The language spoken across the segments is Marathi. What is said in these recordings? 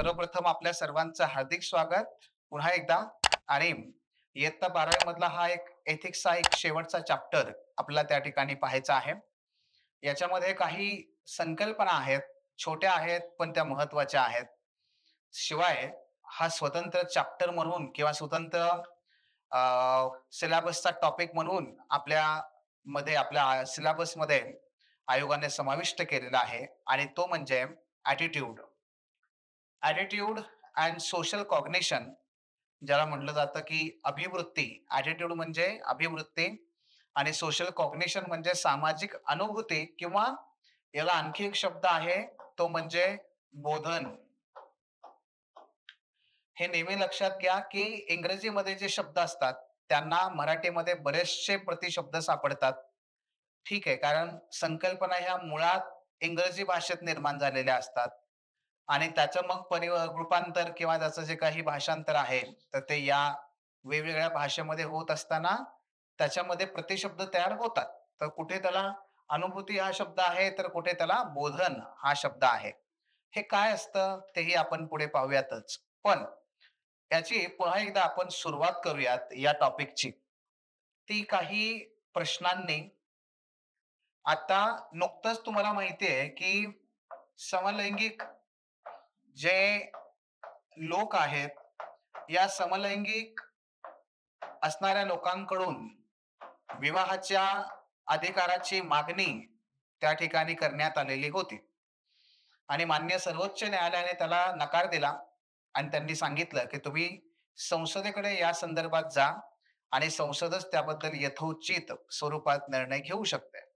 सर्वप्रथम आपल्या सर्वांचं हार्दिक स्वागत पुन्हा एकदा. आणि इयत्ता 12वी मधला हा एक एथिक्सचा एक शेवटचा चॅप्टर आपल्याला त्या ठिकाणी पाहायचा आहे. याच्यामध्ये काही संकल्पना आहेत, छोट्या आहेत पण त्या महत्त्वाच्या आहेत. शिवाय हा स्वतंत्र चॅप्टर म्हणून किंवा स्वतंत्र सिलेबसचा टॉपिक म्हणून आपल्या सिलेबसमध्ये आयोगाने समाविष्ट केलेला आहे आणि तो म्हणजे attitude. Attitude and social cognition ज्याला म्हटलं जातं, की अभिवृत्ती. ॲटिट्यूड म्हणजे अभिवृत्ती आणि सोशल कॉग्निशन म्हणजे सामाजिक अनुभूती किंवा याला आणखी एक शब्द आहे, तो म्हणजे बोधन. हे नेहमी लक्षात घ्या, की इंग्रजीमध्ये जे शब्द असतात, त्यांना मराठीमध्ये बरेचसे प्रतिशब्द सापडतात. ठीक आहे, कारण संकल्पना ह्या मुळात इंग्रजी भाषेत निर्माण झालेल्या असतात आणि त्याचं मग रूपांतर किंवा त्याचं जे काही भाषांतर आहे, तर ते या वेगवेगळ्या भाषेमध्ये होत असताना त्याच्यामध्ये प्रतिशब्द तयार होतात. तर कुठे त्याला अनुभूती हा शब्द आहे, तर कुठे त्याला बोधन हा शब्द आहे. हे काय असतं तेही आपण पुढे पाहूयातच. पण याची पुन्हा एकदा आपण सुरुवात करूयात या टॉपिकची. ती काही प्रश्नांनी. आता नुकतंच तुम्हाला माहिती आहे, की समलैंगिक जे लोक आहेत, या समलैंगिक असणाऱ्या लोकांकडून विवाहाच्या अधिकाराची मागणी त्या ठिकाणी करण्यात आलेली होती आणि माननीय सर्वोच्च न्यायालयाने त्याला नकार दिला आणि त्यांनी सांगितलं, की तुम्ही संसदेकडे या संदर्भात जा आणि संसदच त्याबद्दल यथोचित स्वरूपात निर्णय घेऊ शकते.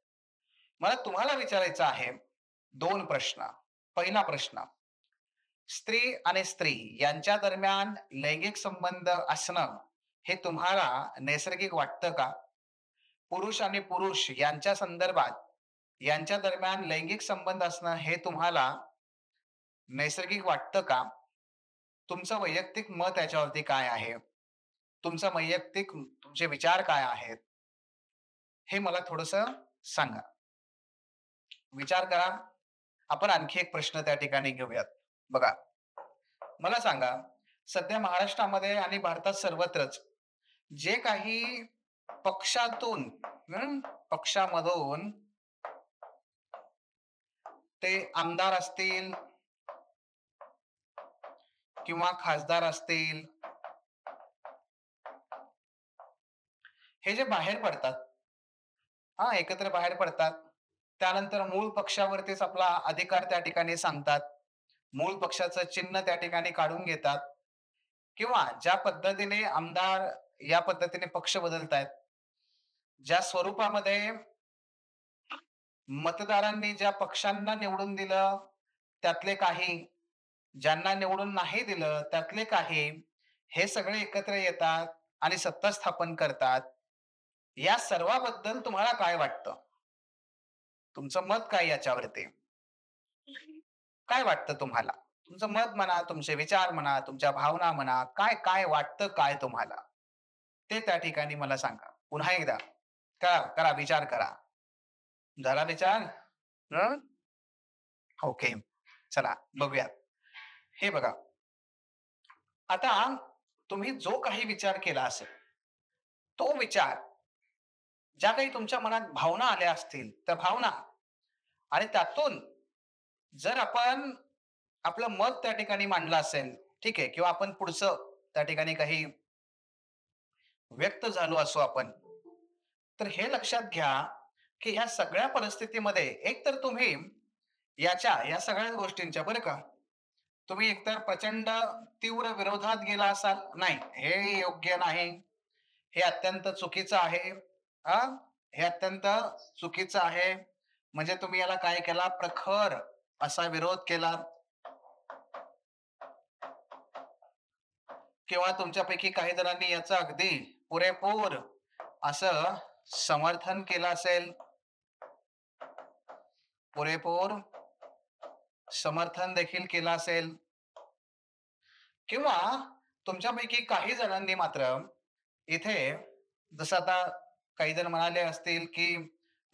मला तुम्हाला विचारायचं आहे 2 प्रश्न. पहिला प्रश्न, स्त्री आणि स्त्री यांच्या दरम्यान लैंगिक संबंध असणं हे तुम्हाला नैसर्गिक वाटतं का? पुरुष आणि पुरुष यांच्या संदर्भात यांच्या दरम्यान लैंगिक संबंध असणं हे तुम्हाला नैसर्गिक वाटतं का? तुमचं वैयक्तिक मत याच्यावरती काय आहे? तुमचे विचार काय आहेत? हे मला थोडंसं सांगा. विचार करा. आपण आणखी एक प्रश्न त्या ठिकाणी घेऊयात. बघा, मला सांगा, सध्या महाराष्ट्रामध्ये आणि भारतात सर्वत्रच जे काही पक्षातून पक्षामधून ते आमदार असतील किंवा खासदार असतील, हे जे बाहेर पडतात, एकत्र बाहेर पडतात. त्यानंतर मूळ पक्षावरतीच आपला अधिकार त्या ठिकाणी सांगतात. मूळ पक्षाचं चिन्ह त्या ठिकाणी काढून घेतात किंवा ज्या पद्धतीने आमदार या पद्धतीने पक्ष बदलतायत, ज्या स्वरूपामध्ये मतदारांनी ज्या पक्षांना निवडून दिलं त्यातले काही, ज्यांना निवडून नाही दिलं त्यातले काही, हे सगळे एकत्र येतात आणि सत्ता स्थापन करतात. या सर्वाबद्दल तुम्हाला काय वाटतं? तुमचं मत काय याच्यावरती? काय वाटतं तुम्हाला? तुमचं मत म्हणा, तुमचे विचार म्हणा, तुमच्या भावना म्हणा, काय काय वाटतं काय तुम्हाला? ते त्या ठिकाणी मला सांगा. पुन्हा एकदा करा, करा, विचार करा. झाला विचार? हं? ओके. चला बघूयात. हे बघा, आता तुम्ही जो काही विचार केला असेल, तो विचार ज्या काही तुमच्या मनात भावना आल्या असतील, त्या भावना आणि त्यातून जर आपण आपलं मत त्या ठिकाणी मांडलं असेल, ठीक आहे, किंवा आपण पुढचं त्या ठिकाणी काही व्यक्त झालो असू आपण, तर हे लक्षात घ्या, की ह्या सगळ्या परिस्थितीमध्ये एकतर तुम्ही या सगळ्या गोष्टींच्या बरं का, तुम्ही एकतर प्रचंड तीव्र विरोधात गेला असाल, नाही, हे योग्य नाही, हे अत्यंत चुकीचं आहे. हे अत्यंत चुकीचं आहे. म्हणजे तुम्ही याला काय केला, प्रखर असा विरोध केला. किंवा तुमच्यापैकी काही जणांनी याचं अगदी पुरेपूर असं समर्थन केलं असेल. पुरेपूर समर्थन देखील केलं असेल. किंवा तुमच्यापैकी काही जणांनी मात्र इथे, जसं आता काही जण म्हणाले असतील, की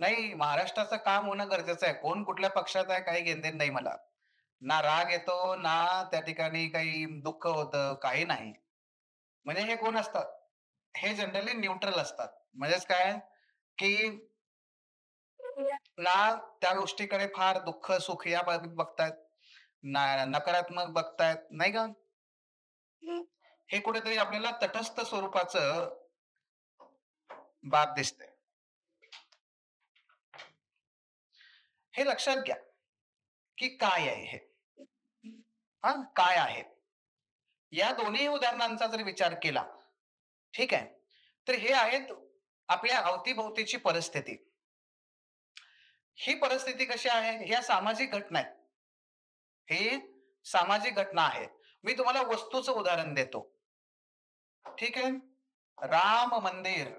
नाही, महाराष्ट्राचं काम होणं गरजेचं आहे. कोण कुठल्या पक्षात आहे काही घेणं-देणं नाही मला. ना राग येतो, ना त्या ठिकाणी काही दुःख होतं, काही नाही. म्हणजे हे कोण असतात? हे जनरली न्यूट्रल असतात. म्हणजेच काय, की ना त्या गोष्टीकडे फार दुःख, सुख या बाबतीत बघतायत, ना नकारात्मक बघतायत, नाही का? हे कुठेतरी आपल्याला तटस्थ स्वरूपाचं बाब दिसते. हे लक्षात घ्या, की काय आहे हे? हां, काय आहे? या दोन्ही उदाहरणांचा जर विचार केला, ठीक आहे. तर हे आहेत आपल्या अवती-भोवतीची परिस्थिती. ही परिस्थिती कशी आहे? ह्या सामाजिक घटना आहेत. ही सामाजिक घटना आहे. मी तुम्हाला वस्तूचं उदाहरण देतो. ठीक आहे. राम मंदिर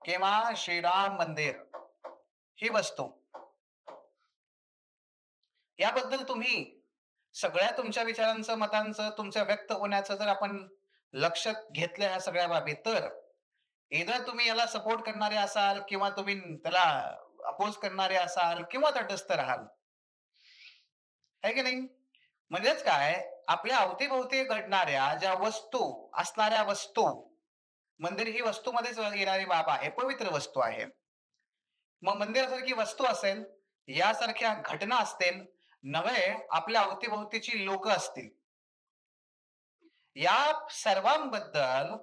किंवा श्रीराम मंदिर ही वस्तू. याबद्दल तुम्ही सगळ्या तुमच्या विचारांचं, मतांचं, तुमच्या व्यक्त होण्याचं जर आपण लक्षात घेतलं ह्या सगळ्या बाबी, तर either तुम्ही याला सपोर्ट करणारे असाल किंवा तुम्ही त्याला अपोज करणारे असाल किंवा तटस्थ राहाल. आहे की नाही? म्हणजेच काय, आपल्या अवती घडणाऱ्या ज्या वस्तू, असणाऱ्या वस्तू, मंदिर ही वस्तूमध्येच येणारी बाब आहे, पवित्र वस्तू आहे. मग मंदिरासारखी वस्तू असेल, यासारख्या घटना असतील, नव्हे आपल्या अवती लोकं असतील. या सर्वांबद्दल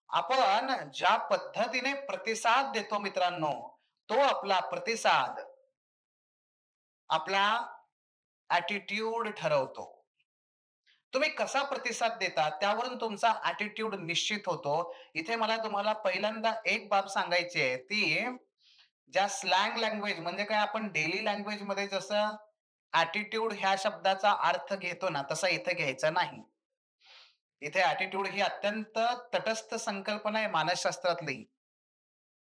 आपण ज्या पद्धतीने प्रतिसाद देतो मित्रांनो, तो आपला प्रतिसाद आपला ॲटिट्यूड ठरवतो. तुम्ही कसा प्रतिसाद देता त्यावरून तुमचा ॲटिट्यूड निश्चित होतो. इथे मला तुम्हाला पहिल्यांदा एक बाब सांगायची आहे, ती ज्या स्लँग लँग्वेज म्हणजे काय आपण डेली लँग्वेजमध्ये जसं ॲटिट्यूड ह्या शब्दाचा अर्थ घेतो ना, तसा इथे घ्यायचा नाही. इथे ॲटिट्यूड ही अत्यंत तटस्थ संकल्पना आहे मानसशास्त्रातली.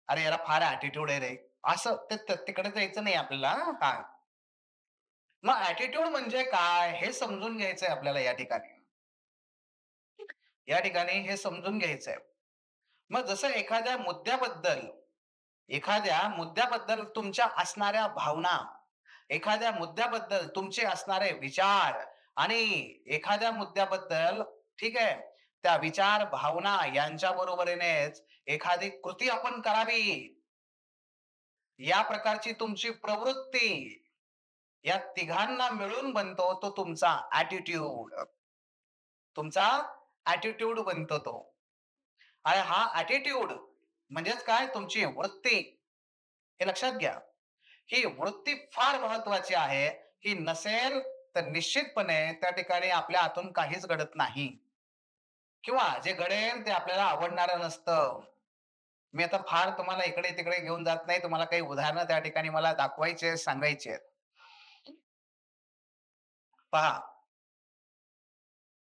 "अरे, याला फार ॲटिट्यूड आहे रे." असं तिकडे जायचं नाही आपल्याला हां. मग ॲटिट्यूड म्हणजे काय हे समजून घ्यायचंय आपल्याला या ठिकाणी. या ठिकाणी हे समजून घ्यायचंय. मग जसं एखाद्या मुद्द्याबद्दल तुमच्या असणाऱ्या भावना, एखाद्या मुद्द्याबद्दल तुमचे असणारे विचार आणि एखाद्या मुद्द्याबद्दल ठीक आहे, त्या विचार, भावना यांच्या बरोबरीनेच एखादी कृती आपण करावी, या प्रकारची तुमची प्रवृत्ती, या तिघांना मिळून बनतो तो तुमचा ॲटिट्यूड. तुमचा ॲटिट्यूड बनतो तो. आणि हा ॲटिट्यूड म्हणजेच काय तुमची वृत्ती. हे लक्षात घ्या. ही वृत्ती फार महत्वाची आहे. ही नसेल तर निश्चितपणे त्या ठिकाणी आपल्या हातून काहीच घडत नाही किंवा जे घडेल ते आपल्याला आवडणारं नसतं. मी आता फार तुम्हाला इकडे-तिकडे घेऊन जात नाही. तुम्हाला काही उदाहरणं त्या ठिकाणी मला दाखवायची आहेत, सांगायची आहेत. पहा,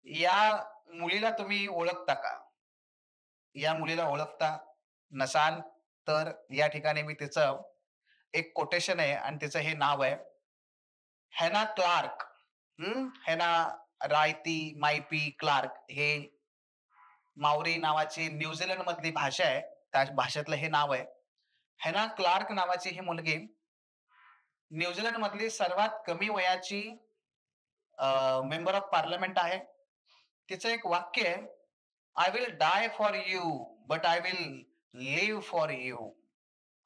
या मुलीला तुम्ही ओळखता का? या मुलीला ओळखता नसाल, तर या ठिकाणी मी तिचं एक कोटेशन आहे आणि तिचं हे नाव आहे, हॅना क्लार्क. हॅना रायती मायपी क्लार्क हे माओरी नावाची न्यूझीलंडमधली भाषा आहे. त्या भाषेतलं हे नाव आहे. हॅना क्लार्क नावाची ही मुलगी न्यूझीलंडमधली सर्वात कमी वयाची मेंबर ऑफ पार्लमेंट आहे. तिचं एक वाक्य आहे, "I will die for you, but I will live for you."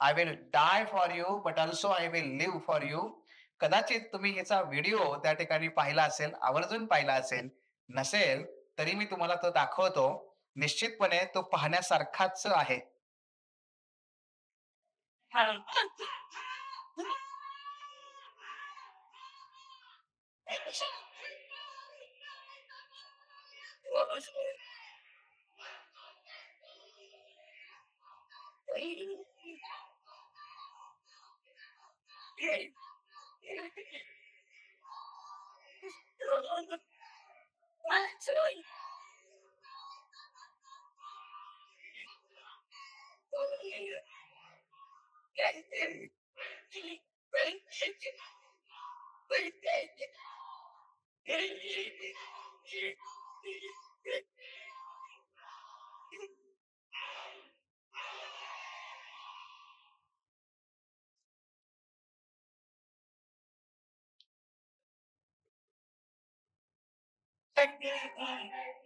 I will die for you, but also I will live for you. कदाचित तुम्ही ह्याचा व्हिडिओ त्या ठिकाणी पाहिला असेल, आवर्जून पाहिला असेल. नसेल, तरी मी तुम्हाला तो दाखवतो. निश्चितपणे तो पाहण्यासारखाच आहे.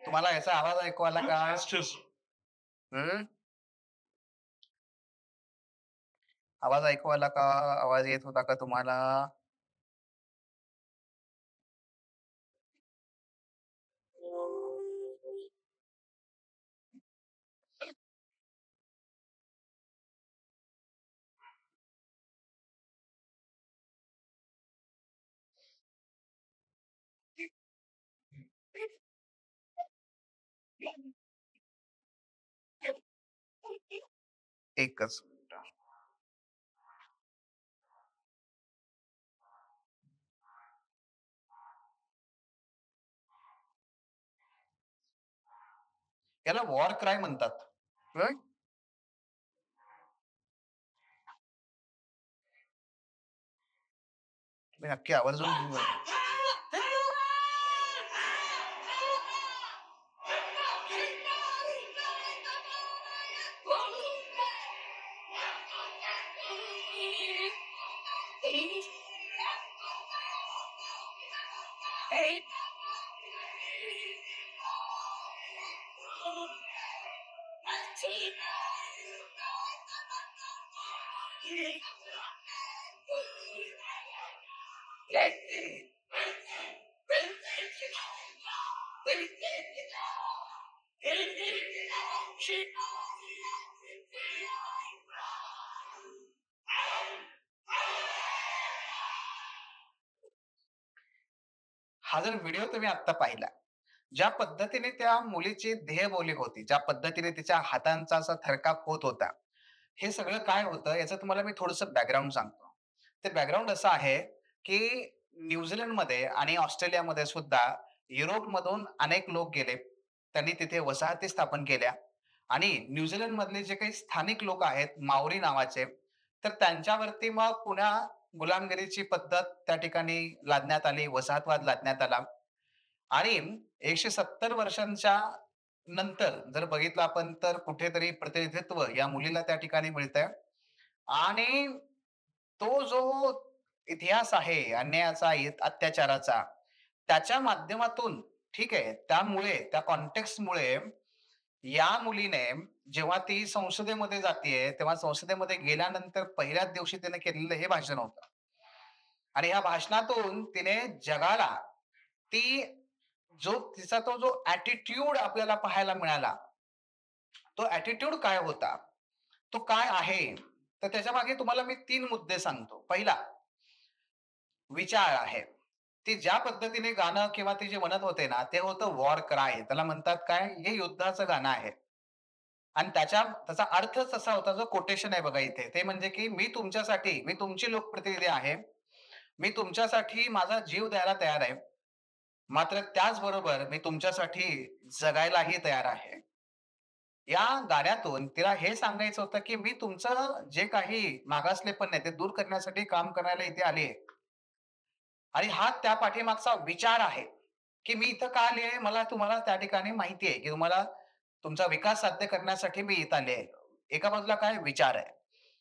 तुम्हाला याचा आवाज ऐकू आला का? हं? आवाज ऐकू आला का? आवाज येत होता का तुम्हाला? एकच मिनिट. याला वॉर क्राय म्हणतात. हं? तुम्ही नक्की आवर्जून हा जर व्हिडिओ तुम्ही आत्ता पाहिला, ज्या पद्धतीने त्या मुलीची देहबोली होती, ज्या पद्धतीने तिच्या हातांचा असा थरकाप होत होता, हे सगळं काय होतं याचं तुम्हाला मी थोडंसं बॅकग्राऊंड सांगतो. ते बॅकग्राऊंड असं आहे, की न्यूझीलंडमध्ये आणि ऑस्ट्रेलियामध्ये सुद्धा युरोपमधून अनेक लोक गेले. त्यांनी तिथे वसाहती स्थापन केल्या आणि न्यूझीलंडमधले जे काही स्थानिक लोक आहेत, माओरी नावाचे, तर त्यांच्यावरती मग पुन्हा गुलामगिरीची पद्धत त्या ठिकाणी लादण्यात आली, वसाहतवाद लादण्यात आला आणि 170 वर्षांच्या नंतर जर बघितलं आपण तर कुठेतरी प्रतिनिधित्व या मुलीला त्या ठिकाणी मिळतंय आणि तो जो इतिहास आहे अन्यायाचा, अत्याचाराचा, त्याच्या माध्यमातून ठीक आहे, त्यामुळे त्या कॉन्टेक्स्टमुळे या मुलीने जेव्हा ती संसदेमध्ये जातीये, तेव्हा संसदेमध्ये गेल्यानंतर पहिल्याच दिवशी तिने केलेलं हे भाषण होतं. आणि ह्या भाषणातून तिने जगाला ती तिचा तो जो ॲटिट्यूड आपल्याला पाहायला मिळाला, तो ॲटिट्यूड काय होता? तो काय आहे? तर त्याच्यामागे तुम्हाला मी 3 मुद्दे सांगतो. पहिला विचार आहे. ती ज्या पद्धतीने गाणं किंवा ती जे म्हणत होते ना, ते होतं वॉर क्राय. त्याला म्हणतात काय? हे युद्धाचं गाणं आहे. आणि त्याचा अर्थच असा होता, जो कोटेशन आहे बघा इथे. ते म्हणजे की मी तुमची लोकप्रतिनिधी आहे. मी तुमच्यासाठी माझा जीव द्यायला तयार आहे. मात्र त्याचबरोबर मी तुमच्यासाठी जगायलाही तयार आहे. या गाण्यातून तिला हे सांगायचं होतं, की मी तुमचं जे काही मागासलेपण आहे, ते दूर करण्यासाठी काम करायला इथे आली आहे. आणि हा त्या पाठीमागचा विचार आहे, की मी इथं का आली आहे? मला तुम्हाला त्या ठिकाणी माहिती आहे, की तुम्हाला तुमचा विकास साध्य करण्यासाठी मी इथं आले आहे. एका बाजूला काय विचार आहे.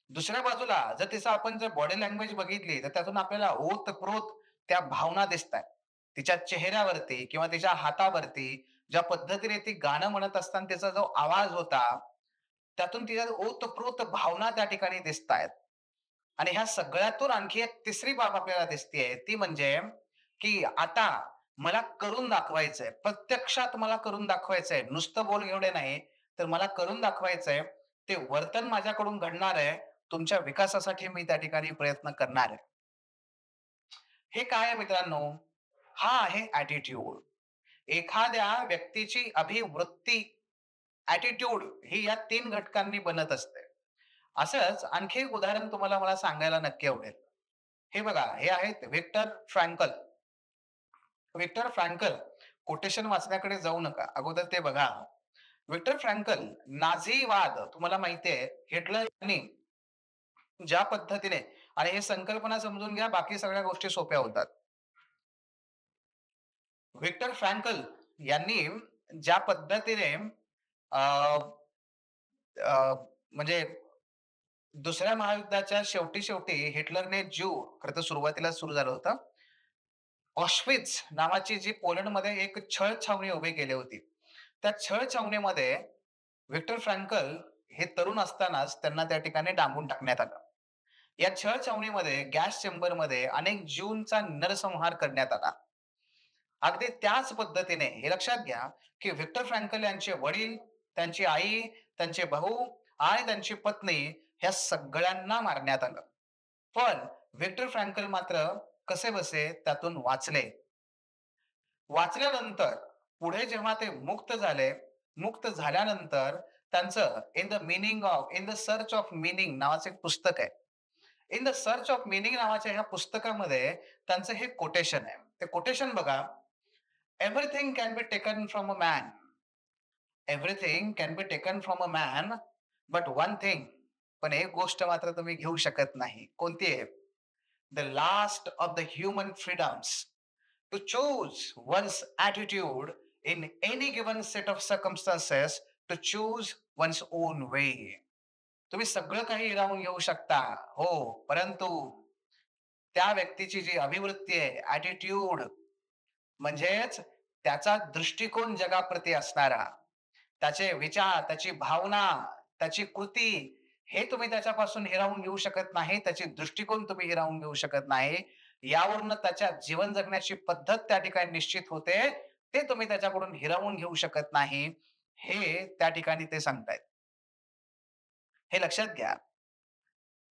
दुसऱ्या बाजूला जर तिचं आपण जर बॉडी लँग्वेज बघितली, तर त्यातून आपल्याला ओतप्रोत त्या भावना दिसतायत. तिच्या चेहऱ्यावरती किंवा तिच्या हातावरती ज्या पद्धतीने ती गाणं म्हणत असताना तिचा जो आवाज होता, त्यातून तिच्या ओतप्रोत भावना त्या ठिकाणी दिसतायत. आणि ह्या सगळ्यातून आणखी एक तिसरी बाब आपल्याला दिसतीये, ती म्हणजे की आता मला करून दाखवायचंय. प्रत्यक्षात मला करून दाखवायचंय. नुसतं बोल एवढे नाही, तर मला करून दाखवायचंय. ते वर्तन माझ्याकडून घडणार आहे. तुमच्या विकासासाठी मी त्या ठिकाणी प्रयत्न करणार आहे. हे काय आहे मित्रांनो? हा आहे ॲटिट्यूड. एखाद्या व्यक्तीची अभिवृत्ती, ॲटिट्यूड ही या 3 घटकांनी बनत असते. असंच आणखी एक उदाहरण तुम्हाला मला सांगायला नक्की आवडेल. हे बघा, हे आहेत Viktor Frankl. Viktor Frankl quotation वाचण्याकडे जाऊ नका. अगोदर ते बघा. व्हिक्टर फ्रँकल नाझीवाद तुम्हाला माहिती आहे, हिटलर यांनी ज्या पद्धतीने आणि हे संकल्पना समजून घ्या, बाकी सगळ्या गोष्टी सोप्या होतात. व्हिक्टर फ्रँकल यांनी ज्या पद्धतीने अ, अ, म्हणजे दुसऱ्या महायुद्धाच्या शेवटी-शेवटी हिटलरने खरं तर सुरुवातीला सुरू झालं होतं. ऑश्विट्झ नावाची जी पोलंडमध्ये एक छळ छावणी उभी केली होती. त्या छळ छावणीमध्ये व्हिक्टर फ्रँकल हे तरुण असतानाच त्यांना त्या ठिकाणी डांबून टाकण्यात आलं. या छळ छावणीमध्ये गॅस चेंबरमध्ये अनेक ज्यूंचा नरसंहार करण्यात आला. अगदी त्याच पद्धतीने हे लक्षात घ्या, की व्हिक्टर फ्रँकल यांचे वडील, त्यांची आई, त्यांचे भाऊ आणि त्यांची पत्नी ह्या सगळ्यांना मारण्यात आलं. पण व्हिक्टर फ्रँकल मात्र कसेबसे त्यातून वाचले. वाचल्यानंतर पुढे जेव्हा ते मुक्त झाले, मुक्त झाल्यानंतर त्यांचं in the search of meaning नावाचं एक पुस्तक आहे. In the search of meaning नावाच्या ह्या पुस्तकामध्ये त्यांचं हे कोटेशन आहे. ते कोटेशन बघा. "Everything can be taken from a man. Everything can be taken from a man, but one thing." पण एक गोष्ट मात्र तुम्ही घेऊ शकत नाही. कोणती आहे? "The last of the human freedoms to choose one's attitude in any given set of circumstances, to choose one's own way." तुम्ही सगळं काही हिरावून घेऊ शकता. हो, परंतु त्या व्यक्तीची जी अभिवृत्ती आहे, ॲटिट्यूड म्हणजेच त्याचा दृष्टिकोन जगाप्रती असणारा, त्याचे विचार, त्याची भावना, त्याची कृती हे तुम्ही त्याच्यापासून हिरावून घेऊ शकत नाही. त्याचे दृष्टिकोन तुम्ही हिरावून घेऊ शकत नाही. यावरून त्याच्या जीवन जगण्याची पद्धत त्या ठिकाणी निश्चित होते. ते तुम्ही त्याच्याकडून हिरावून घेऊ शकत नाही. हे त्या ठिकाणी ते सांगतायत. हे लक्षात घ्या.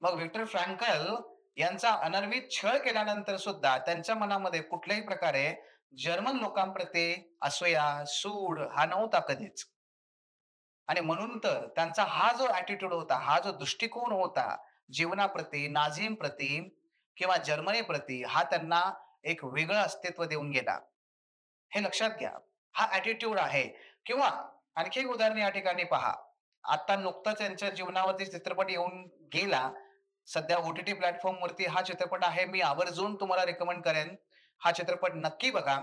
मग व्हिक्टर फ्रँकल यांचा अनर्वित छळ केल्यानंतर सुद्धा त्यांच्या मनामध्ये कुठल्याही प्रकारे जर्मन लोकांप्रती असूया, सूड हा नव्हता कधीच. आणि म्हणून तर त्यांचा हा जो ॲटिट्यूड होता, हा जो दृष्टिकोन होता जीवनाप्रती, नाझींप्रती किंवा जर्मनीप्रती, हा त्यांना एक वेगळं अस्तित्व देऊन गेला. हे लक्षात घ्या. हा ॲटिट्यूड आहे. किंवा आणखी एक उदाहरण या ठिकाणी पहा. आता नुकताच त्यांच्या जीवनावरती चित्रपट येऊन गेला. सध्या ओ-टी-टी प्लॅटफॉर्मवरती हा चित्रपट आहे. मी आवर्जून तुम्हाला रिकमेंड करेन. हा चित्रपट नक्की बघा.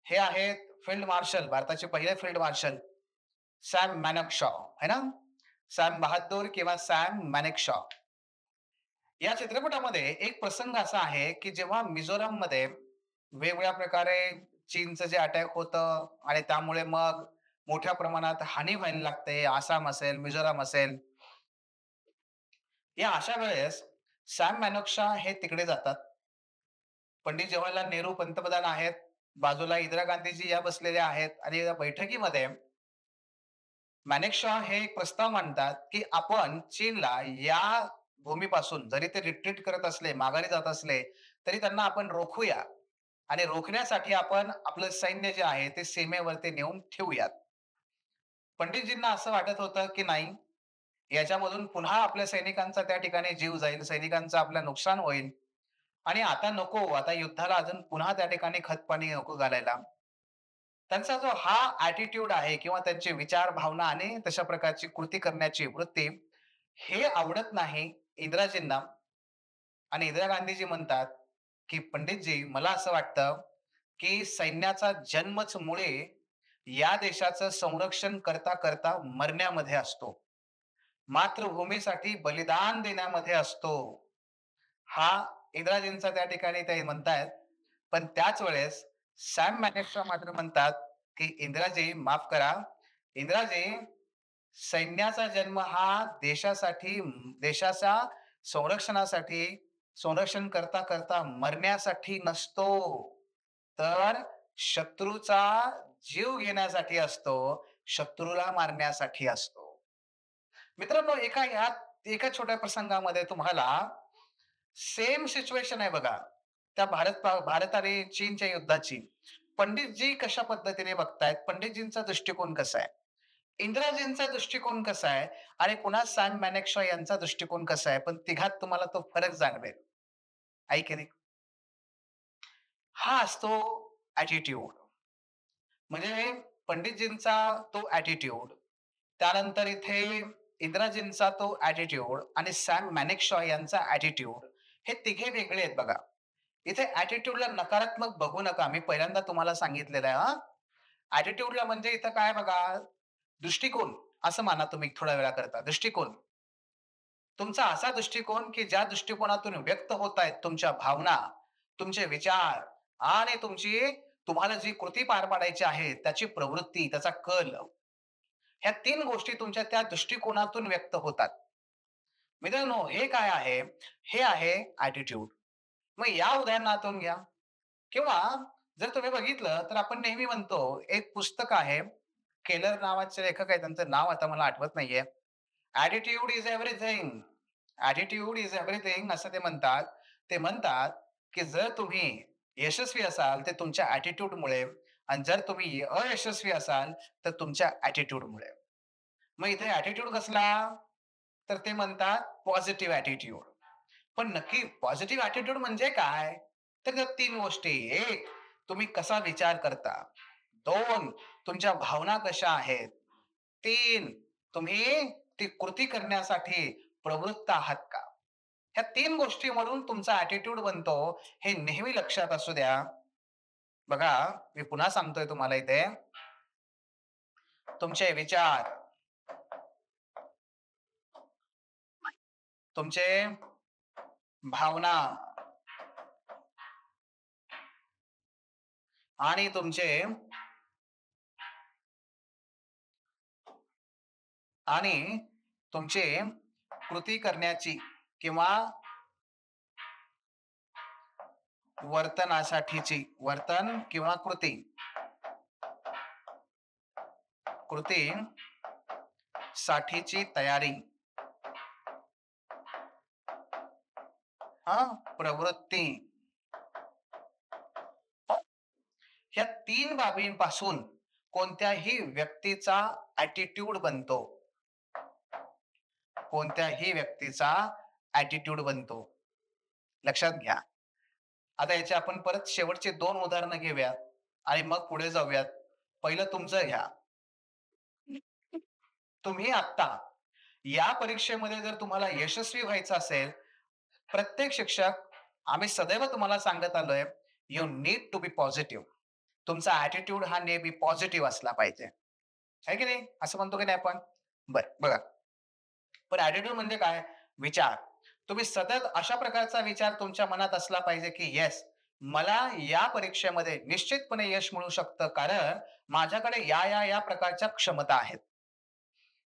हे आहेत फील्ड मार्शल, भारताचे पहिले फील्ड मार्शल सॅम मॅनेकशॉ, है ना? सॅम बहादूर किंवा सॅम मॅनेकशॉ. या चित्रपटामध्ये एक प्रसंग असा आहे, की जेव्हा मिझोराममध्ये वेगवेगळ्या प्रकारे चीनचं जे अटॅक होतं आणि त्यामुळे मग मोठ्या प्रमाणात हानी व्हायला लागते. आसाम असेल, मिझोराम असेल. या अशा वेळेस सॅम मॅनेकशॉ हे तिकडे जातात. पंडित जवाहरलाल नेहरू पंतप्रधान आहेत. बाजूला इंदिरा गांधीजी या बसलेल्या आहेत आणि या बैठकीमध्ये मॅनेकशॉ हे एक प्रस्ताव मांडतात, की आपण चीनला या भूमीपासून जरी ते रिट्रीट करत असले, माघारी जात असले, तरी त्यांना आपण रोखूया आणि रोखण्यासाठी आपण आपलं सैन्य जे आहे ते सीमेवरती नेऊन ठेवूयात. पंडितजींना असं वाटत होतं, की नाही याच्यामधून पुन्हा आपल्या सैनिकांचा त्या ठिकाणी जीव जाईल, सैनिकांचं आपलं नुकसान होईल आणि आता नको, आता युद्धाला अजून पुन्हा त्या ठिकाणी खतपाणी नको घालायला. त्यांचा जो हा ॲटिट्यूड आहे किंवा त्यांचे विचार, भावना आणि तशा प्रकारची कृती करण्याची वृत्ती, हे आवडत नाही इंदिराजींना आणि इंदिरा गांधीजी म्हणतात, की "पंडितजी, मला असं वाटतं, की सैन्याचा जन्मच मुळे या देशाचं संरक्षण करता-करता मरण्यामध्ये असतो. मातृभूमीसाठी बलिदान देण्यामध्ये असतो." हा इंदिराजींचा त्या ठिकाणी ते म्हणतायत. पण त्याच वेळेस सॅम मॅनेक्शॉ मात्र म्हणतात, की "इंदिराजी माफ करा. इंदिराजी, सैन्याचा जन्म हा देशाच्या संरक्षणासाठी, संरक्षण करता-करता मरण्यासाठी नसतो, तर शत्रूचा जीव घेण्यासाठी असतो, शत्रूला मारण्यासाठी असतो." मित्रांनो, एका छोट्या प्रसंगामध्ये तुम्हाला सेम सिच्युएशन आहे बघा. त्या भारत आणि चीनच्या युद्धाची. पंडितजी कशा पद्धतीने बघतायत, पंडितजींचा दृष्टिकोन कसा आहे, इंदिराजींचा दृष्टिकोन कसा आहे आणि पुन्हा सॅम मॅनेक्शॉ यांचा दृष्टिकोन कसा आहे. पण तिघात तुम्हाला तो फरक जाणवेल. आहे की नाही? हा असतो ॲटिट्यूड. म्हणजे पंडितजींचा तो ॲटिट्यूड, त्यानंतर इथे इंदिराजींचा तो ॲटिट्यूड आणि सॅम मॅनेकशॉ यांचा ॲटिट्यूड हे तिघे वेगळे आहेत बघा. इथे ॲटिट्यूडला नकारात्मक बघू नका. मी पहिल्यांदा तुम्हाला सांगितलेलं आहे हां. ॲटिट्यूडला म्हणजे इथं काय बघा, दृष्टिकोन असं माना तुम्ही थोड्या वेळाकरता. दृष्टिकोन. तुमचा असा दृष्टिकोन, की ज्या दृष्टिकोनातून व्यक्त होत आहेत तुमच्या भावना, तुमचे विचार, आणि तुम्हाला जी कृती पार पाडायची आहे, त्याची प्रवृत्ती, त्याचा कल, ह्या 3 गोष्टी तुमच्या त्या दृष्टिकोनातून व्यक्त होतात. मित्रांनो, हे काय आहे? हे आहे ॲटिट्यूड. मग या उदाहरणातून घ्या किंवा जर तुम्ही बघितलं, तर आपण नेहमी म्हणतो, एक पुस्तक आहे, केलर नावाचे लेखक आहेत, त्यांचं नाव आता मला आठवत नाहीये. "Attitude is everything." Attitude is everything असं ते म्हणतात. ते म्हणतात, की जर तुम्ही यशस्वी असाल, ते तुमच्या ॲटिट्यूडमुळे आणि जर तुम्ही अयशस्वी असाल, तर तुमच्या ॲटिट्यूडमुळे. मग इथे ॲटिट्यूड कसला? तर ते म्हणतात पॉझिटिव्ह ॲटिट्यूड. पण नक्की पॉझिटिव्ह ॲटिट्यूड म्हणजे काय? तर त्या 3 गोष्टी. 1 तुम्ही कसा विचार करता. 2 तुमच्या भावना कशा आहेत. 3 तुम्ही ती कृती करण्यासाठी प्रवृत्त आहात का? ह्या 3 गोष्टींवरून तुमचा ॲटिट्यूड बनतो, हे नेहमी लक्षात असू द्या. बघा, मी पुन्हा सांगतोय तुम्हाला इथे, तुमचे विचार, तुमचे भावना आणि आणि तुमचे कृती करण्याची किंवा वर्तन किंवा कृती साठीची तयारी, हां, प्रवृत्ती, ह्या 3 बाबींपासून कोणत्याही व्यक्तीचा ॲटिट्यूड बनतो. कोणत्याही व्यक्तीचा ॲटिट्यूड बनतो. लक्षात घ्या. आता याचे आपण परत शेवटचे 2 उदाहरणं घेऊयात आणि मग पुढे जाऊयात. पहिलं तुमचं घ्या. तुम्ही आत्ता या परीक्षेमध्ये जर तुम्हाला यशस्वी व्हायचं असेल, प्रत्येक शिक्षक आम्ही सदैव तुम्हाला सांगत आलोय, you need to be positive. तुमचा ॲटिट्यूड हा नेहमी पॉझिटिव्ह असला पाहिजे. आहे की नाही? असं म्हणतो की नाही आपण? बरं, बघा. पण ॲटिट्यूड म्हणजे काय? विचार. तुम्ही सतत अशा प्रकारचा विचार तुमच्या मनात असला पाहिजे, की येस, मला या परीक्षेमध्ये निश्चितपणे यश मिळू शकतं, कारण माझ्याकडे या प्रकारच्या क्षमता आहेत.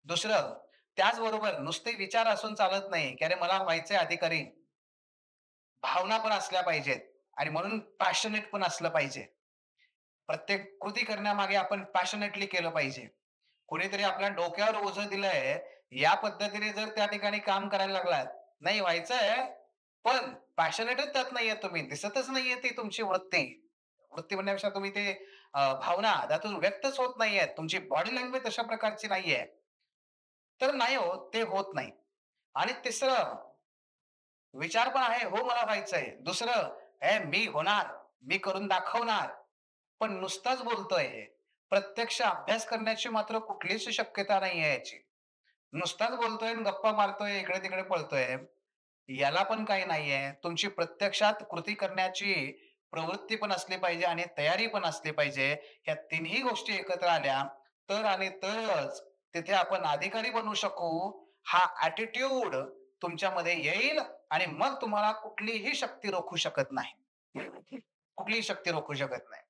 दुसरं, त्याचबरोबर नुसते विचार असून चालत नाही, की अरे मला व्हायचंय अधिकारी. भावना पण असल्या पाहिजेत आणि म्हणून पॅशनेट पण असलं पाहिजे. प्रत्येक कृती करण्यामागे आपण पॅशनेटली केलं पाहिजे. कुणीतरी आपल्या डोक्यावर ओझं दिलंय, या पद्धतीने जर त्या ठिकाणी काम करायला लागलात, नाही व्हायचंय, पण पॅशनेटच त्यात नाहीये तुम्ही. दिसतच नाहीये ती तुमची वृत्ती. वृत्ती म्हणण्यापेक्षा तुम्ही ते भावना त्यातून व्यक्तच होत नाहीयेत. तुमची बॉडी लँग्वेज तशा प्रकारची नाहीये. तर नाही हो, ते होत नाही. आणि तिसरं, विचार पण आहे, हो मला व्हायचंय. दुसरं, मी होणार, मी करून दाखवणार. पण नुसताच बोलतोय. प्रत्यक्ष अभ्यास करण्याची मात्र कुठलीच शक्यता नाहीये याची. नुसताच बोलतोय आणि गप्पा मारतोय, इकडे-तिकडे पळतोय. याला पण काही नाहीये. तुमची प्रत्यक्षात कृती करण्याची प्रवृत्ती पण असली पाहिजे आणि तयारी पण असली पाहिजे. ह्या तिन्ही गोष्टी एकत्र आल्या तर आणि तरच तिथे आपण अधिकारी बनू शकू. हा ॲटिट्यूड तुमच्यामध्ये येईल आणि मग तुम्हाला कुठलीही शक्ती रोखू शकत नाही. कुठलीही शक्ती रोखू शकत नाही.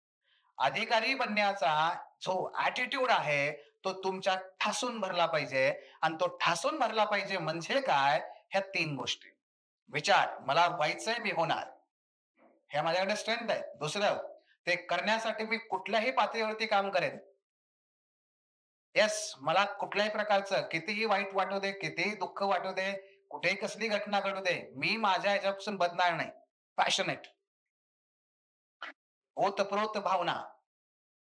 अधिकारी बनण्याचा जो ॲटिट्यूड आहे, तो तुमच्यात ठासून भरला पाहिजे आणि तो ठासून भरला पाहिजे म्हणजे काय? ह्या 3 गोष्टी. विचार, मला व्हायचंय, मी होणार. हे माझ्याकडे स्ट्रेंथ आहे. दुसरं, ते करण्यासाठी मी कुठल्याही पातळीवरती काम करेन. येस, मला कुठल्याही प्रकारचं कितीही वाईट वाटू दे, कितीही दुःख वाटू दे, कुठेही कसली घटना घडू दे, मी माझ्या ह्याच्यापासून बदलणार नाही. पॅशनेट, ओतप्रोत भावना,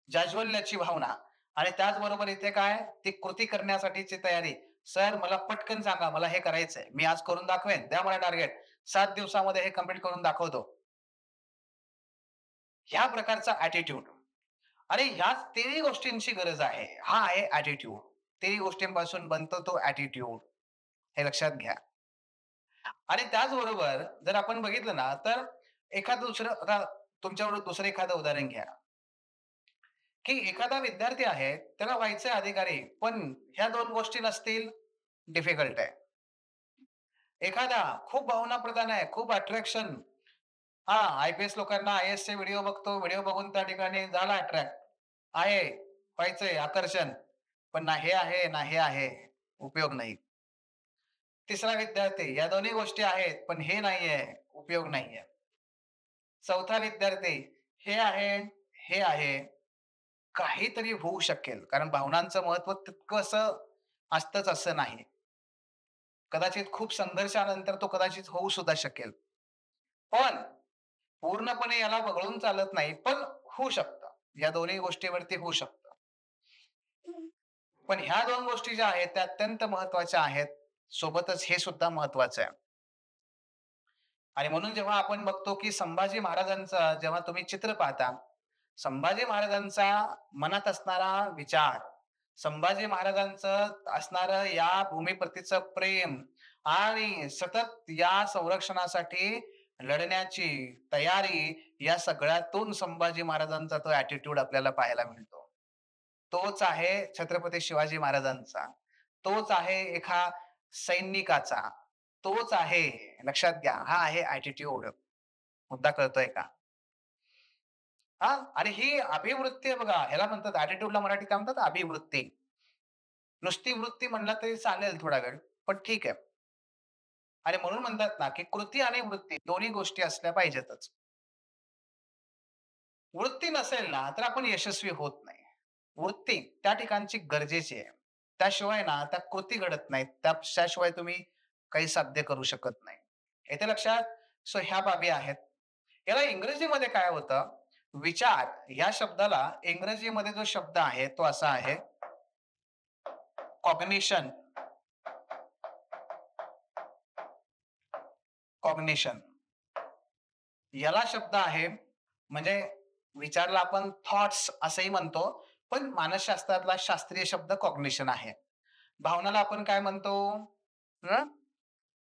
जाज्वल्ल्याची भावना आणि त्याचबरोबर इथे काय, ती कृती करण्यासाठीची तयारी. सर मला पटकन सांगा, मला हे करायचंय. मी आज करून दाखवेन. द्या मला टार्गेट. 7 दिवसामध्ये हे कंप्लीट करून दाखवतो. ह्या प्रकारचा ॲटिट्यूड आणि ह्याच तिन्ही गोष्टींची गरज आहे. हा आहे ॲटिट्यूड. तिन्ही गोष्टींपासून बनतो तो ॲटिट्यूड. हे लक्षात घ्या. आणि त्याचबरोबर जर आपण बघितलं ना, तर एखादं दुसरं आता तुमच्याबरोबर दुसरं एखादं उदाहरण घ्या, की एखादा विद्यार्थी आहे, त्याला व्हायचंय अधिकारी, पण ह्या 2 गोष्टी नसतील, डिफिकल्ट आहे. एखादा खूप भावनाप्रधान आहे, खूप अट्रॅक्शन हा, IPS लोकांना IAS चे व्हिडिओ बघतो, व्हिडिओ बघून त्या ठिकाणी झाला अट्रॅक्ट. आहे, व्हायचंय आकर्षण. पण ना हे आहे, ना हे आहे. उपयोग नाही. तिसरा विद्यार्थी या दोन्ही गोष्टी आहेत, पण हे नाहीये, उपयोग नाहीये. चौथा विद्यार्थी हे आहे, हे आहे. काहीतरी होऊ शकेल. कारण भावनांचं महत्त्व तितकंसं असतंच असं नाही. कदाचित खूप संघर्षानंतर तो कदाचित होऊ सुद्धा शकेल. पण पूर्णपणे याला वगळून चालत नाही, पण होऊ शकतं. या दोन्ही गोष्टीवरती होऊ शकतं. पण ह्या 2 गोष्टी ज्या आहेत त्या अत्यंत महत्त्वाच्या आहेत. सोबतच हे सुद्धा महत्त्वाचं आहे. आणि म्हणून जेव्हा आपण बघतो, की संभाजी महाराजांचा जेव्हा तुम्ही चित्र पाहता, संभाजी महाराजांचा मनात असणारा विचार, संभाजी महाराजांचं असणारं या भूमीप्रतीचं प्रेम आणि सतत या संरक्षणासाठी लढण्याची तयारी, या सगळ्यातून संभाजी महाराजांचा तो ॲटिट्यूड आपल्याला पाहायला मिळतो. तोच आहे छत्रपती शिवाजी महाराजांचा. तोच आहे एका सैनिकाचा. तोच आहे, लक्षात घ्या, हा आहे ॲटिट्यूड. मुद्दा कळतोय का? हां, आणि ही अभिवृत्ती आहे बघा. ह्याला म्हणतात ॲटिट्यूडला मराठीत काय म्हणतात? अभिवृत्ती. नुसती वृत्ती म्हणला तरी चालेल थोडा वेळ, पण ठीक आहे. आणि म्हणून म्हणतात ना, की कृती आणि वृत्ती दोन्ही गोष्टी असल्या पाहिजेतच. वृत्ती नसेल ना, तर आपण यशस्वी होत नाही. वृत्ती त्या ठिकाणची गरजेची आहे. त्याशिवाय ना, त्या कृती घडत नाहीत. त्याशिवाय तुम्ही काही साध्य करू शकत नाही. येते लक्षात? सो ह्या बाबी आहेत. याला इंग्रजीमध्ये काय होतं, विचार या शब्दाला इंग्रजीमध्ये जो शब्द आहे, तो असा आहे कॉग्निशन. कॉग्निशन याला शब्द आहे, म्हणजे विचारला आपण थॉट्स असंही म्हणतो, पण मानसशास्त्रातला शास्त्रीय शब्द कॉग्निशन आहे. भावनाला आपण काय म्हणतो? हं?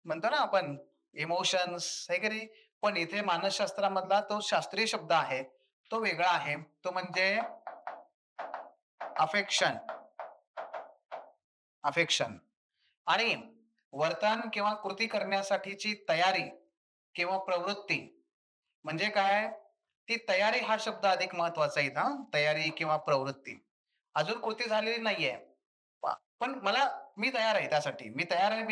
म्हणतो ना आपण इमोशन्स हे की नाही? पण इथे मानसशास्त्रामधला तो शास्त्रीय शब्द आहे, तो वेगळा आहे. तो म्हणजे अफेक्शन. अफेक्शन आणि वर्तन किंवा कृती करण्यासाठीची तयारी किंवा प्रवृत्ती म्हणजे काय? ती तयारी हा शब्द अधिक महत्त्वाचा आहे इथं तयारी किंवा प्रवृत्ती. अजून कृती झालेली नाहीये. प पण मी तयार आहे त्यासाठी. मी तयार आहे.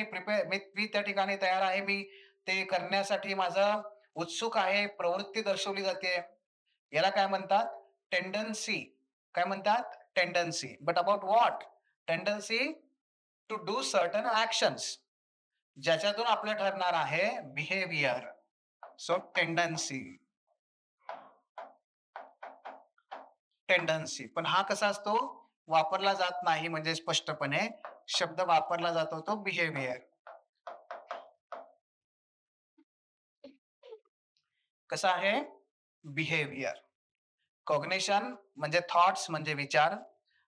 मी त्या ठिकाणी तयार आहे. मी ते करण्यासाठी माझं उत्सुक आहे. प्रवृत्ती दर्शवली जाते. याला काय म्हणतात? टेंडन्सी. काय म्हणतात? Tendency. But about what? Tendency to do certain actions. ज्याच्यातून आपलं ठरणार आहे बिहेवियर. So tendency. टेंडन्सी. पण हा कसा असतो? वापरला जात नाही म्हणजे स्पष्टपणे शब्द वापरला जातो तो बिहेवियर. कसा आहे? बिहेवियर. कॉग्निशन म्हणजे थॉट्स म्हणजे विचार.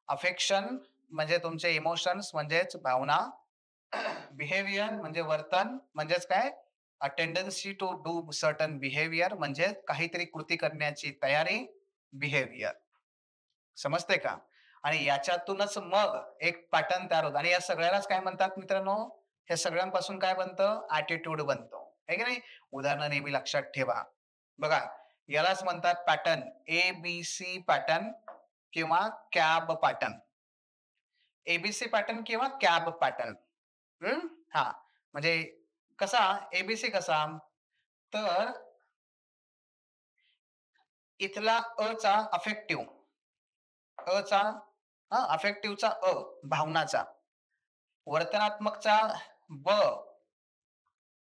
अफेक्शन म्हणजे तुमचे इमोशन्स म्हणजेच भावना. बिहेवियर म्हणजे वर्तन म्हणजेच काय? A tendency to do certain behaviour म्हणजे काहीतरी कृती करण्याची तयारी, बिहेवियर. समजतंय का? आणि याच्यातूनच मग एक पॅटर्न तयार होतो आणि या सगळ्यालाच काय म्हणतात मित्रांनो? या सगळ्यांपासून काय बनतं? ॲटिट्यूड बनतो. आहे की नाही? उदाहरणं नेहमी लक्षात ठेवा. बघा, यालाच म्हणतात पॅटर्न. ए पॅटर्न किंवा कॅब पॅटर्न. ए पॅटर्न किंवा कॅब पॅटर्न. हं? हां. म्हणजे कसा? ए कसा? तर इथला अचा अफेक्टिव्ह. अचा अफेक्टिव्हचा भावनाचा. वर्तनात्मकचा ब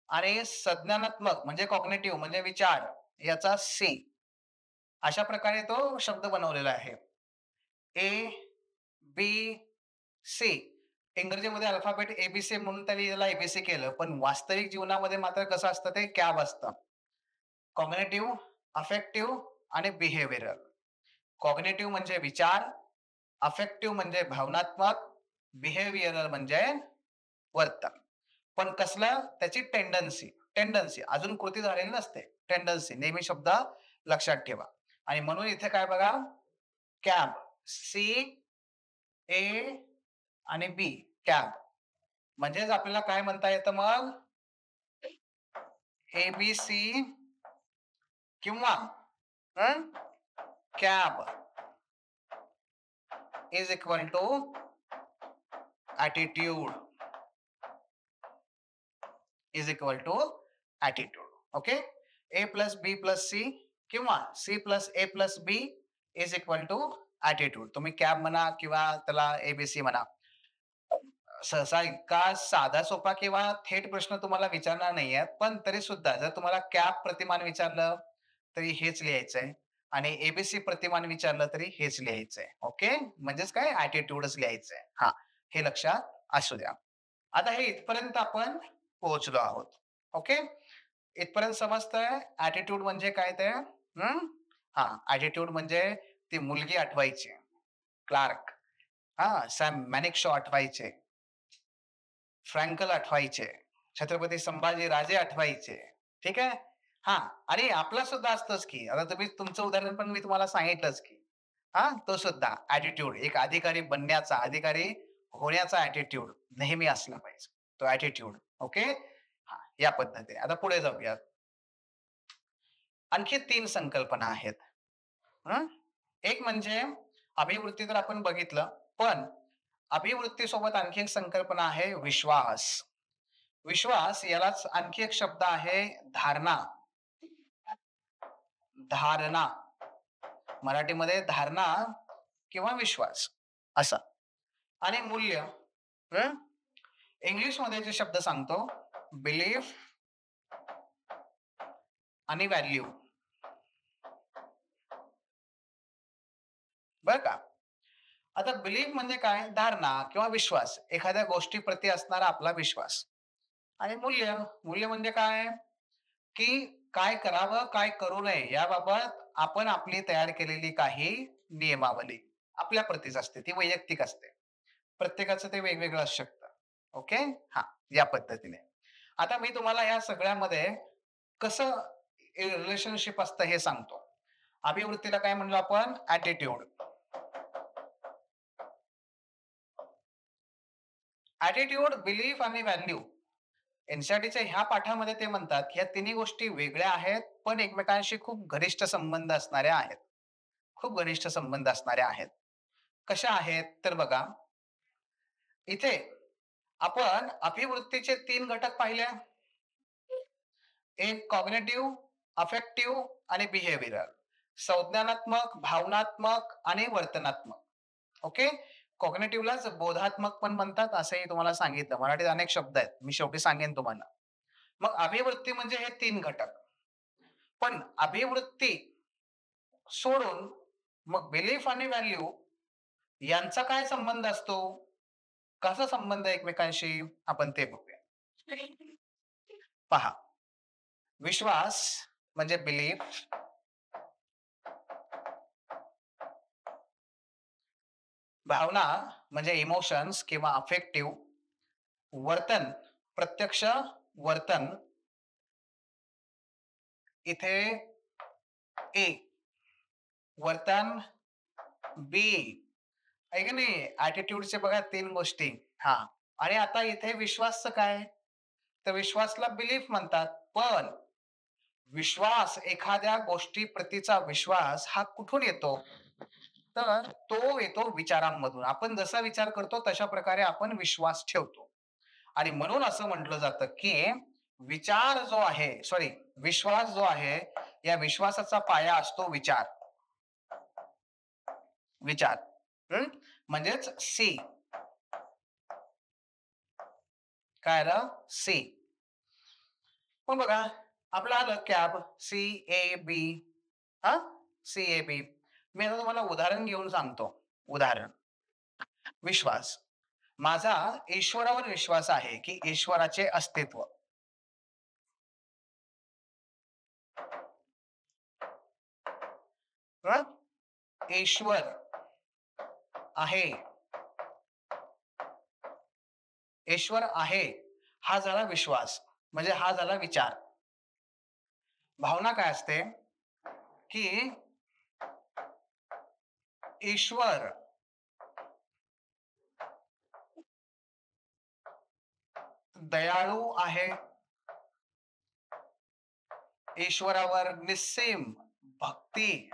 आणि संज्ञानात्मक म्हणजे कॉग्निटिव्ह म्हणजे विचार याचा सी. अशा प्रकारे तो शब्द बनवलेला आहे. ए, बी, सी. इंग्रजीमध्ये अल्फाबेट ए म्हणून त्यांनी याला ए केलं. पण वास्तविक जीवनामध्ये मात्र कसं असतं ते कॅब असतं. कॉग्निटिव्ह, अफेक्टिव्ह आणि बिहेवियरल. कॉग्निटिव्ह म्हणजे विचार, अफेक्टिव्ह म्हणजे भावनात्मक, बिहेवियरल म्हणजे वर्तन. पण कसलं? त्याची टेंडन्सी. टेंडन्सी अजून कृती झालेली नसते. टेंडन्सी नेहमी शब्द लक्षात ठेवा. आणि म्हणून इथे काय बघा? कॅब. सी, ए आणि बी. कॅब. म्हणजेच आपल्याला काय म्हणता येतं मग? ए-बी-सी किंवा cab is equal to attitude is equal to attitude. Okay. A plus B plus C किंवा C plus A plus B is equal to attitude. तुम्ही कॅब म्हणा किंवा त्याला एबीसी म्हणा. सहसा इतका साधा सोपा किंवा थेट प्रश्न तुम्हाला विचारणार नाहीये. पण तरी सुद्धा जर तुम्हाला कॅब प्रतिमान विचारलं तरी हेच लिहायचंय आणि एबीसी प्रतिमान विचारलं तरी हेच लिहायचंय. ओके. म्हणजेच काय ॲटिट्यूडच लिहायचंय. हां, हे लक्षात असू द्या. आता हे इथपर्यंत आपण पोहोचलो आहोत. ओके. इथपर्यंत समजतंय ॲटिट्यूड म्हणजे काय ते? हां, ॲटिट्यूड म्हणजे ती मुलगी आठवायची. क्लार्क. हां, सॅम मॅनेक्शॉ आठवायचे. फ्रँकल आठवायचे. छत्रपती संभाजी राजे आठवायचे. ठीक आहे? हां, आणि आपलं सुद्धा असतंच की. आता तुम्ही तुमचं उदाहरण पण मी तुम्हाला सांगितलंच की. हां, तो सुद्धा ॲटिट्यूड एक अधिकारी बनण्याचा, अधिकारी होण्याचा ॲटिट्यूड नेहमी असला पाहिजे. तो ॲटिट्यूड. ओके. हां, या पद्धतीने. आता पुढे जाऊयात. आणखी 3 संकल्पना आहेत. हं. एक म्हणजे अभिवृत्ती तर आपण बघितलं. पण अभिवृत्तीसोबत आणखी एक संकल्पना आहे विश्वास. विश्वास यालाच आणखी एक शब्द आहे धारणा. धारणा. मराठीमध्ये धारणा किंवा विश्वास असा. आणि मूल्य. हं. इंग्लिशमध्ये जे शब्द सांगतो बिलीफ आणि व्हॅल्यू. बरं का? आता बिलीफ म्हणजे काय? धारणा किंवा विश्वास. एखाद्या गोष्टीप्रती असणारा आपला विश्वास. आणि मूल्य, मूल्य म्हणजे काय? की काय करावं, काय करू नये याबाबत आपण आपली तयार केलेली काही नियमावली आपल्याप्रतीच असते. ती वैयक्तिक असते. प्रत्येकाचं ते वेगवेगळं असू शकतं. ओके? हां, या पद्धतीने. आता मी तुम्हाला या सगळ्यामध्ये कसं रिलेशनशिप असतं हे सांगतो. अभिवृत्तीला काय म्हणलो आपण? ॲटिट्यूड. ॲटिट्यूड, बिलीफ आणि व्हॅल्यू एन-सी-ई-आरटीच्या ह्या पाठामध्ये ते म्हणतात, ह्या तिन्ही गोष्टी वेगळ्या आहेत, पण एकमेकांशी खूप घनिष्ठ संबंध असणाऱ्या आहेत. खूप घनिष्ठ संबंध असणाऱ्या आहेत. कशा आहेत? तर बघा, इथे आपण अभिवृत्तीचे 3 घटक पाहिले. एक कॉग्निटिव्ह, अफेक्टिव्ह आणि बिहेवियरल. संज्ञानात्मक, भावनात्मक आणि वर्तनात्मक. ओके. कॉग्निटिव्हलाच बोधात्मक पण म्हणतात असंही तुम्हाला सांगितलं. मराठीत अनेक शब्द आहेत. मी शेवटी सांगेन तुम्हाला. मग अभिवृत्ती म्हणजे हे 3 घटक. पण अभिवृत्ती सोडून मग बिलीफ आणि व्हॅल्यू यांचा काय संबंध असतो? कसा संबंध आहे एकमेकांशी? आपण ते बघूया. पहा. विश्वास म्हणजे बिलीफ. भावना म्हणजे इमोशन्स किंवा अफेक्टिव्ह. वर्तन, प्रत्यक्ष वर्तन. इथे ए. वर्तन बी. आहे की नाही? ॲटिट्यूडचे बघा 3 गोष्टी. हां. आणि आता इथे विश्वासचं काय? तर विश्वासला बिलीफ म्हणतात. पण विश्वास, एखाद्या गोष्टीप्रतीचा विश्वास हा कुठून येतो? तर तो येतो विचारांमधून. आपण जसा विचार करतो तशा प्रकारे आपण विश्वास ठेवतो. आणि म्हणून असं म्हटलं जातं, की विचार जो आहे विश्वास जो आहे, या विश्वासाचा पाया असतो विचार. विचार. हं? म्हणजेच सी. काय आलं? सी. पण बघा, आपलं आलं कॅब, सी-ए-बी. हां? सी-ए-बी. मी आता तुम्हाला उदाहरण घेऊन सांगतो. उदाहरण. विश्वास. माझा ईश्वरावर विश्वास आहे, की ईश्वराचे अस्तित्व. हं? ईश्वर आहे. ईश्वर आहे. हा झाला विश्वास. म्हणजे हा झाला विचार. भावना काय असते? की ईश्वर दयाळू आहे. ईश्वरावर निस्सीम भक्ती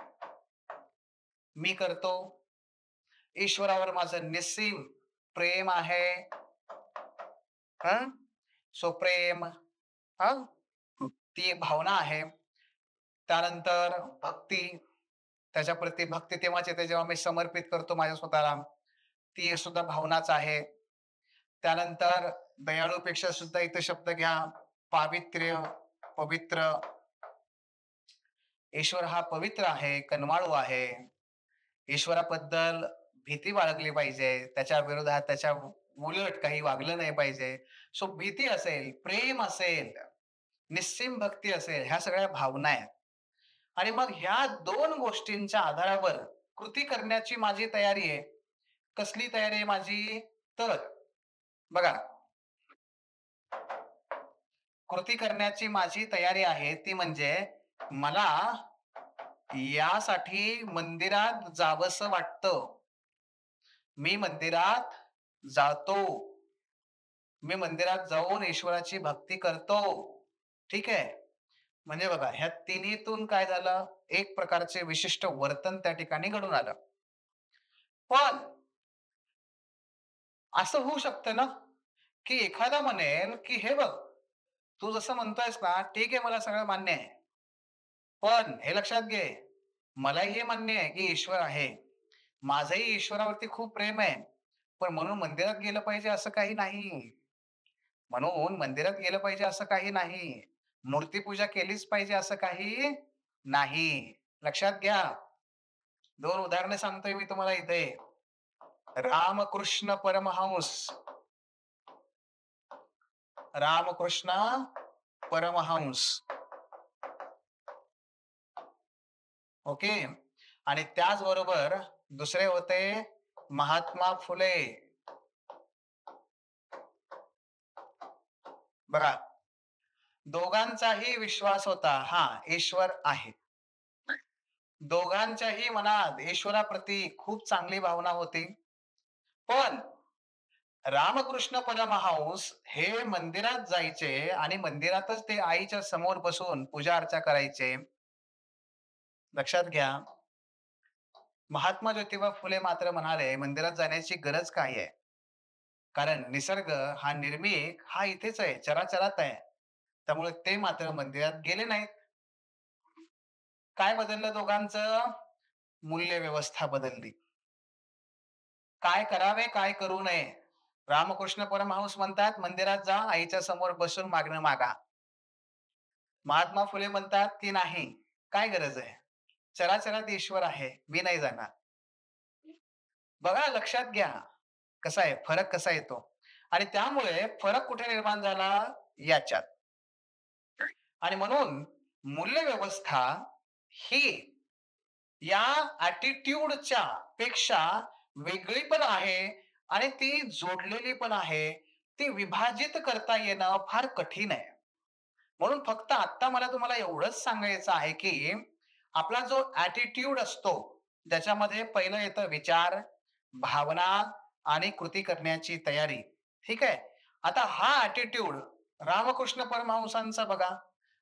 मी करतो. ईश्वरावर माझं निस्सीम प्रेम आहे. हं? सो प्रेम हं? ती एक भावना आहे. त्यानंतर भक्ती, त्याच्याप्रती भक्ती तेव्हाच येते जेव्हा मी समर्पित करतो माझ्या स्वतःला. ती सुद्धा भावनाच आहे. त्यानंतर दयाळूपेक्षा सुद्धा इथे शब्द घ्या, पावित्र्य, पवित्र. ईश्वर हा पवित्र आहे, कनवाळू आहे. ईश्वराबद्दल भीती बाळगली पाहिजे. त्याच्या विरोधात, त्याच्या उलट काही वागलं नाही पाहिजे. सो भीती असेल, प्रेम असेल, निस्सीम भक्ती असेल, ह्या सगळ्या भावना आहेत. आणि मग ह्या 2 गोष्टींच्या आधारावर कृती करण्याची माझी तयारी आहे. कसली तयारी आहे माझी? तर बघा, कृती करण्याची माझी तयारी आहे ती म्हणजे मला यासाठी मंदिरात जावंसं वाटतं. मी मंदिरात जातो. मी मंदिरात जाऊन ईश्वराची भक्ती करतो. ठीक आहे. म्हणजे बघा ह्या तिन्हीतून काय झालं, एक प्रकारचे विशिष्ट वर्तन त्या ठिकाणी घडून आलं. पण असं होऊ शकतं ना, की एखादा म्हणेल, की "हे बघ, तू जसं म्हणतोयस ना, ठीक आहे मला सगळं मान्य आहे. पण हे लक्षात घे, मलाही हे मान्य आहे, की ईश्वर आहे. माझंही ईश्वरावरती खूप प्रेम आहे. पण म्हणून मंदिरात गेलं पाहिजे असं काही नाही. म्हणून मंदिरात गेलं पाहिजे असं काही नाही. मूर्तीपूजा केलीच पाहिजे असं काही नाही." लक्षात घ्या. 2 उदाहरणे सांगतोय मी तुम्हाला इथे. रामकृष्ण परमहंस, रामकृष्ण परमहंस. ओके. आणि त्याचबरोबर दुसरे होते महात्मा फुले. बघा, दोघांचाही विश्वास होता, हां, ईश्वर आहे. दोघांच्याही मनात ईश्वराप्रती खूप चांगली भावना होती. पण रामकृष्ण परमहंस हे मंदिरात जायचे आणि मंदिरातच ते आईच्या समोर बसून पूजा अर्चा करायचे. लक्षात घ्या. महात्मा ज्योतिबा फुले मात्र म्हणाले, मंदिरात जाण्याची गरज काय आहे? कारण निसर्ग हा निर्मिक हा इथेच आहे, चराचरात आहे. त्यामुळे ते मात्र मंदिरात गेले नाहीत. काय बदललं दोघांचं? मूल्य व्यवस्था बदलली. काय करावे, काय करू नये? रामकृष्ण परमहंस म्हणतात, मंदिरात जा, आईच्या समोर बसून मागणं मागा. महात्मा फुले म्हणतात, की नाही. काय गरज आहे? चराचरात ईश्वर आहे. मी नाही जाणार. बघा लक्षात घ्या. कसा आहे फरक कसा येतो आणि त्यामुळे फरक कुठे निर्माण झाला? याच्यात. आणि म्हणून मूल्य व्यवस्था ही या ॲटिट्यूडच्या पेक्षा वेगळी पण आहे आणि ती जोडलेली पण आहे. ती विभाजित करता येणं फार कठीण आहे. म्हणून फक्त आत्ता मला तुम्हाला एवढंच सांगायचं आहे, की आपला जो ॲटिट्यूड असतो, त्याच्यामध्ये पहिलं येतं विचार, भावना आणि कृती करण्याची तयारी. ठीक आहे. आता हा ॲटिट्यूड रामकृष्ण परमहंसांचा बघा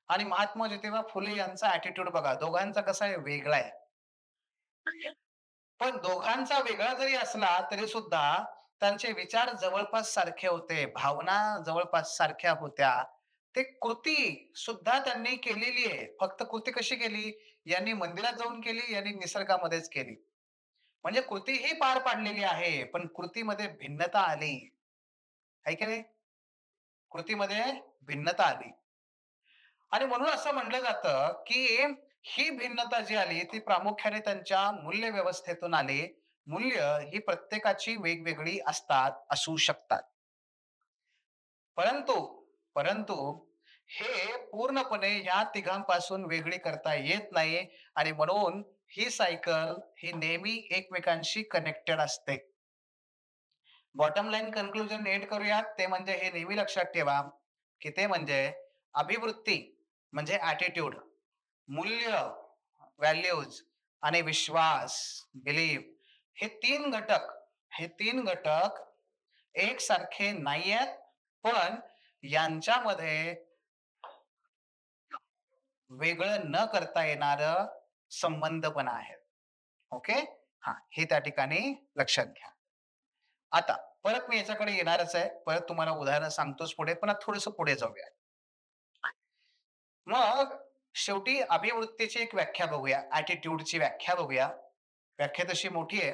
आणि महात्मा ज्योतिबा फुले यांचा ॲटिट्यूड बघा. दोघांचा कसा आहे? वेगळा आहे. पण दोघांचा वेगळा जरी असला तरी सुद्धा त्यांचे विचार जवळपास सारखे होते. भावना जवळपास सारख्या होत्या. ते कृती सुद्धा त्यांनी केलेली आहे. फक्त कृती कशी केली? यांनी मंदिरात जाऊन केली, यांनी निसर्गामध्येच केली. म्हणजे कृती ही पार पाडलेली आहे, पण कृतीमध्ये भिन्नता आली. आहे की नाही? कृतीमध्ये भिन्नता आली. आणि म्हणून असं म्हटलं जातं, की ही भिन्नता जी आली ती प्रामुख्याने त्यांच्या मूल्य व्यवस्थेतून आली. मूल्य ही प्रत्येकाची वेगवेगळी असतात, असू शकतात. परंतु परंतु हे पूर्णपणे या तिघांपासून वेगळी करता येत नाही आणि म्हणून ही सायकल ही नेहमी एकमेकांशी कनेक्टेड असते. बॉटम लाईन कन्क्लुजन एंड करूयात. ते म्हणजे हे नेहमी लक्षात ठेवा, की ते म्हणजे अभिवृत्ती म्हणजे ॲटिट्यूड, मूल्य, व्हॅल्यूज आणि विश्वास, बिलीफ हे 3 घटक हे 3 घटक एकसारखे नाहीयेत, पण यांच्यामध्ये वेगळं न करता येणारं संबंधपणा आहेत. ओके? हां, हे त्या ठिकाणी लक्षात घ्या. आता परत मी याच्याकडे येणारच आहे. परत तुम्हाला उदाहरणं सांगतोच पुढे, पण आता थोडंसं पुढे जाऊया. मग शेवटी अभिवृत्तीची एक व्याख्या बघूया. ॲटिट्यूडची व्याख्या बघूया. व्याख्या तशी मोठी आहे.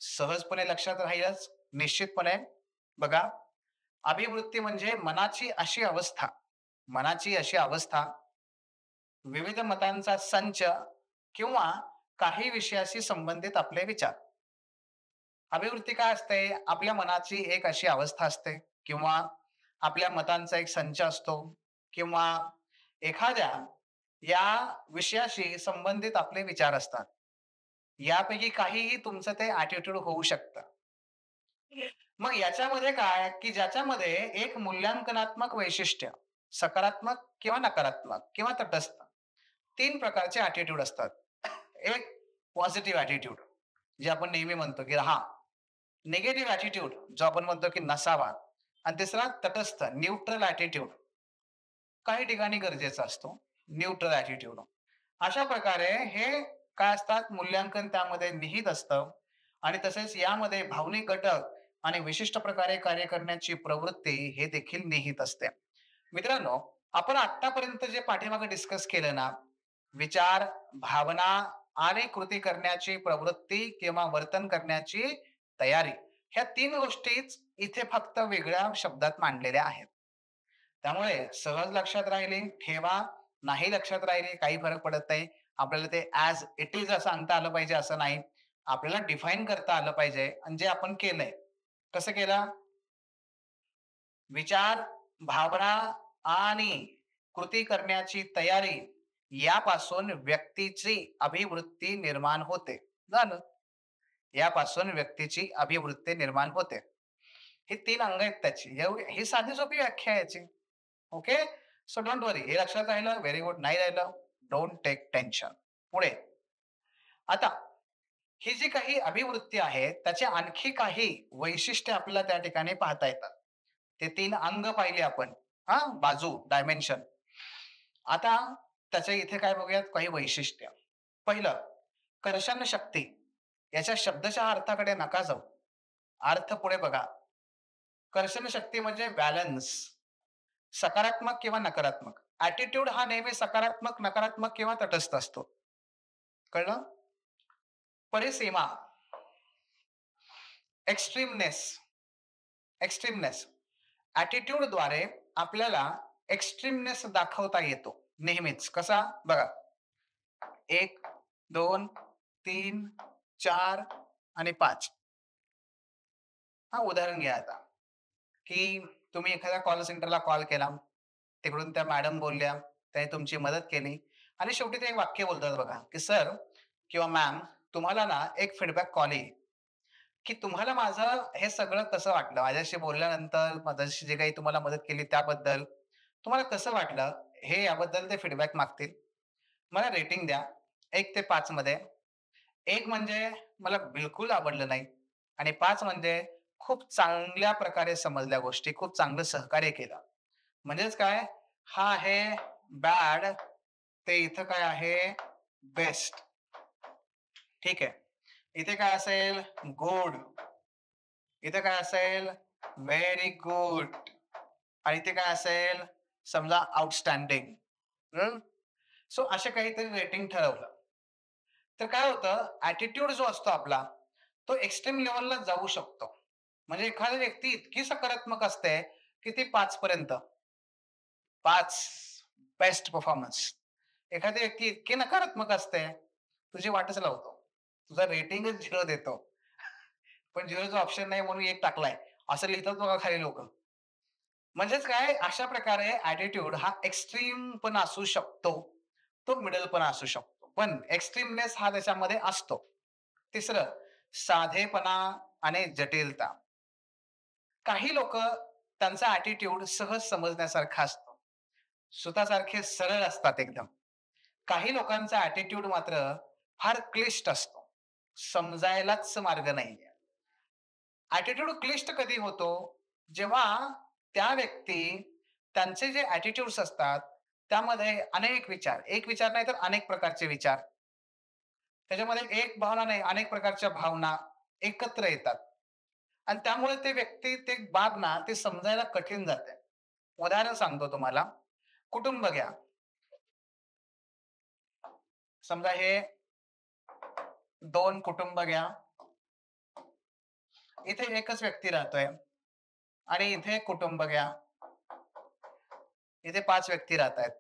सहजपणे लक्षात राहीलच निश्चितपणे. बघा, अभिवृत्ती म्हणजे मनाची अशी अवस्था, विविध मतांचा संच किंवा काही विषयाशी संबंधित आपले विचार. अभिवृत्ती काय असते? आपल्या मनाची एक अशी अवस्था असते किंवा आपल्या मतांचा एक संच असतो किंवा एखाद्या या विषयाशी संबंधित आपले विचार असतात. यापैकी काहीही तुमचं ते ॲटिट्यूड होऊ शकतं. मग याच्यामध्ये काय, की ज्याच्यामध्ये एक मूल्यांकनात्मक वैशिष्ट्य, सकारात्मक किंवा नकारात्मक किंवा तटस्थ 3 प्रकारचे ॲटिट्यूड असतात. एक पॉझिटिव्ह ॲटिट्यूड जे आपण नेहमी म्हणतो, की हां, निगेटिव्ह ॲटिट्यूड जो आपण म्हणतो, की नसावा आणि तिसरा तटस्थ न्यूट्रल ॲटिट्यूड काही ठिकाणी गरजेचा असतो. Neutral attitude. अशा प्रकारे हे काय असतात मूल्यांकन त्यामध्ये निहित असतं आणि तसेच यामध्ये भावनिक घटक आणि विशिष्ट प्रकारे कार्य करण्याची प्रवृत्ती हे देखील निहित असते. मित्रांनो, आपण आत्तापर्यंत जे पाठीमागे डिस्कस केलं ना, विचार, भावना आणि कृती करण्याची प्रवृत्ती किंवा वर्तन करण्याची तयारी, ह्या 3 गोष्टीच इथे फक्त वेगळ्या शब्दात मांडलेल्या आहेत. त्यामुळे सहज लक्षात राहिले ठेवा, नाही लक्षात राहिले काही फरक पडत नाही. आपल्याला ते ॲज इट इज सांगता आलं पाहिजे असं नाही. आपल्याला डिफाईन करता आलं पाहिजे आणि जे आपण केलंय. कसं केलं? विचार, भावना आणि कृती करण्याची तयारी यापासून व्यक्तीची अभिवृत्ती निर्माण होते. झालं. यापासून व्यक्तीची अभिवृत्ती निर्माण होते. ही 3 अंग आहेत त्याची. ही साधी सोपी व्याख्या आहे याची. ओके. So don't worry. हे लक्षात राहिलं? Very good. नाही राहिलं? Don't take tension. पुढे. आता ही जी काही अभिवृत्ती आहे, त्याचे आणखी काही वैशिष्ट्य आपल्याला त्या ठिकाणी पाहता येतात. ते 3 अंग पाहिले आपण. हां, बाजू, डायमेन्शन. आता त्याच्या इथे काय बघूयात काही वैशिष्ट्य. पहिलं, कर्षण शक्ती. याच्या शब्दशः अर्थाकडे नका जाऊ. अर्थ पुढे बघा. कर्षण शक्ती म्हणजे बॅलन्स. सकारात्मक किंवा नकारात्मक. ॲटिट्यूड हा नेहमी सकारात्मक, नकारात्मक किंवा तटस्थ असतो. कळलं? परिसीमा, एक्स्ट्रीमनेस, एक्स्ट्रीमनेस. ॲटिट्यूडद्वारे आपल्याला एक्स्ट्रीमनेस दाखवता येतो नेहमीच. कसा? बघा. 1, 2, 3, 4 आणि 5. हां, उदाहरण घ्या आता, की तुम्ही एखाद्या कॉल सेंटरला कॉल केला. तिकडून त्या मॅडम बोलल्या, त्याने तुमची मदत केली आणि शेवटी ते एक वाक्य बोलतात बघा, की "सर किंवा मॅम तुम्हाला ना एक फीडबॅक कॉल येईल, की तुम्हाला माझं हे सगळं कसं वाटलं? माझ्याशी बोलल्यानंतर माझ्याशी जे काही तुम्हाला मदत केली त्याबद्दल तुम्हाला कसं वाटलं?" हे याबद्दल ते फीडबॅक मागतील. मला रेटिंग द्या 1 ते 5 मध्ये. 1 म्हणजे मला बिलकुल आवडलं नाही आणि 5 म्हणजे खूप चांगल्या प्रकारे समजल्या गोष्टी, खूप चांगलं सहकार्य केलं. म्हणजेच काय? हा आहे बॅड, ते इथं काय आहे? बेस्ट. ठीक आहे. इथे काय असेल? गुड. इथे काय असेल? Very good. आणि इथे काय असेल? समजा आउटस्टँडिंग. सो असे काहीतरी रेटिंग ठरवलं. तर काय होतं, ॲटिट्यूड जो असतो आपला, तो एक्स्ट्रीम लेव्हलला जाऊ शकतो. म्हणजे एखादी व्यक्ती इतकी सकारात्मक असते, की ती 5 पर्यंत. 5 बेस्ट परफॉर्मन्स. एखादी व्यक्ती इतकी नकारात्मक असते, तुझी वाटच लावतो. तुझा रेटिंगच 0 देतो. पण 0चा ऑप्शन नाही म्हणून 1 टाकलाय. असं लिहितात बघा खाली लोकं. म्हणजेच काय अशा प्रकारे ॲटिट्यूड हा एक्स्ट्रीम पण असू शकतो. तो मिडल पण असू शकतो. पण एक्स्ट्रीमनेस हा त्याच्यामध्ये असतो. तिसरं साधेपणा आणि जटिलता. काही लोकं त्यांचा ॲटिट्यूड सहज समजण्यासारखा असतो. सुतासारखे सरळ असतात एकदम. काही लोकांचा ॲटिट्यूड मात्र फार क्लिष्ट असतो. समजायलाच मार्ग नाहीये. ॲटिट्यूड क्लिष्ट कधी होतो? जेव्हा त्या व्यक्ती त्यांचे जे ॲटिट्यूड्स असतात, त्यामध्ये अनेक विचार, एक विचार नाही तर अनेक प्रकारचे विचार. त्याच्यामध्ये एक भावना नाही, अनेक प्रकारच्या भावना एकत्र येतात आणि त्यामुळे ते व्यक्ती, ते बाब ना, ते समजायला कठीण जाते. उदाहरण सांगतो तुम्हाला. कुटुंब घ्या. समजा हे 2 कुटुंब घ्या. इथे एकच व्यक्ती राहतोय आणि इथे कुटुंब घ्या. इथे 5 व्यक्ती राहतायत.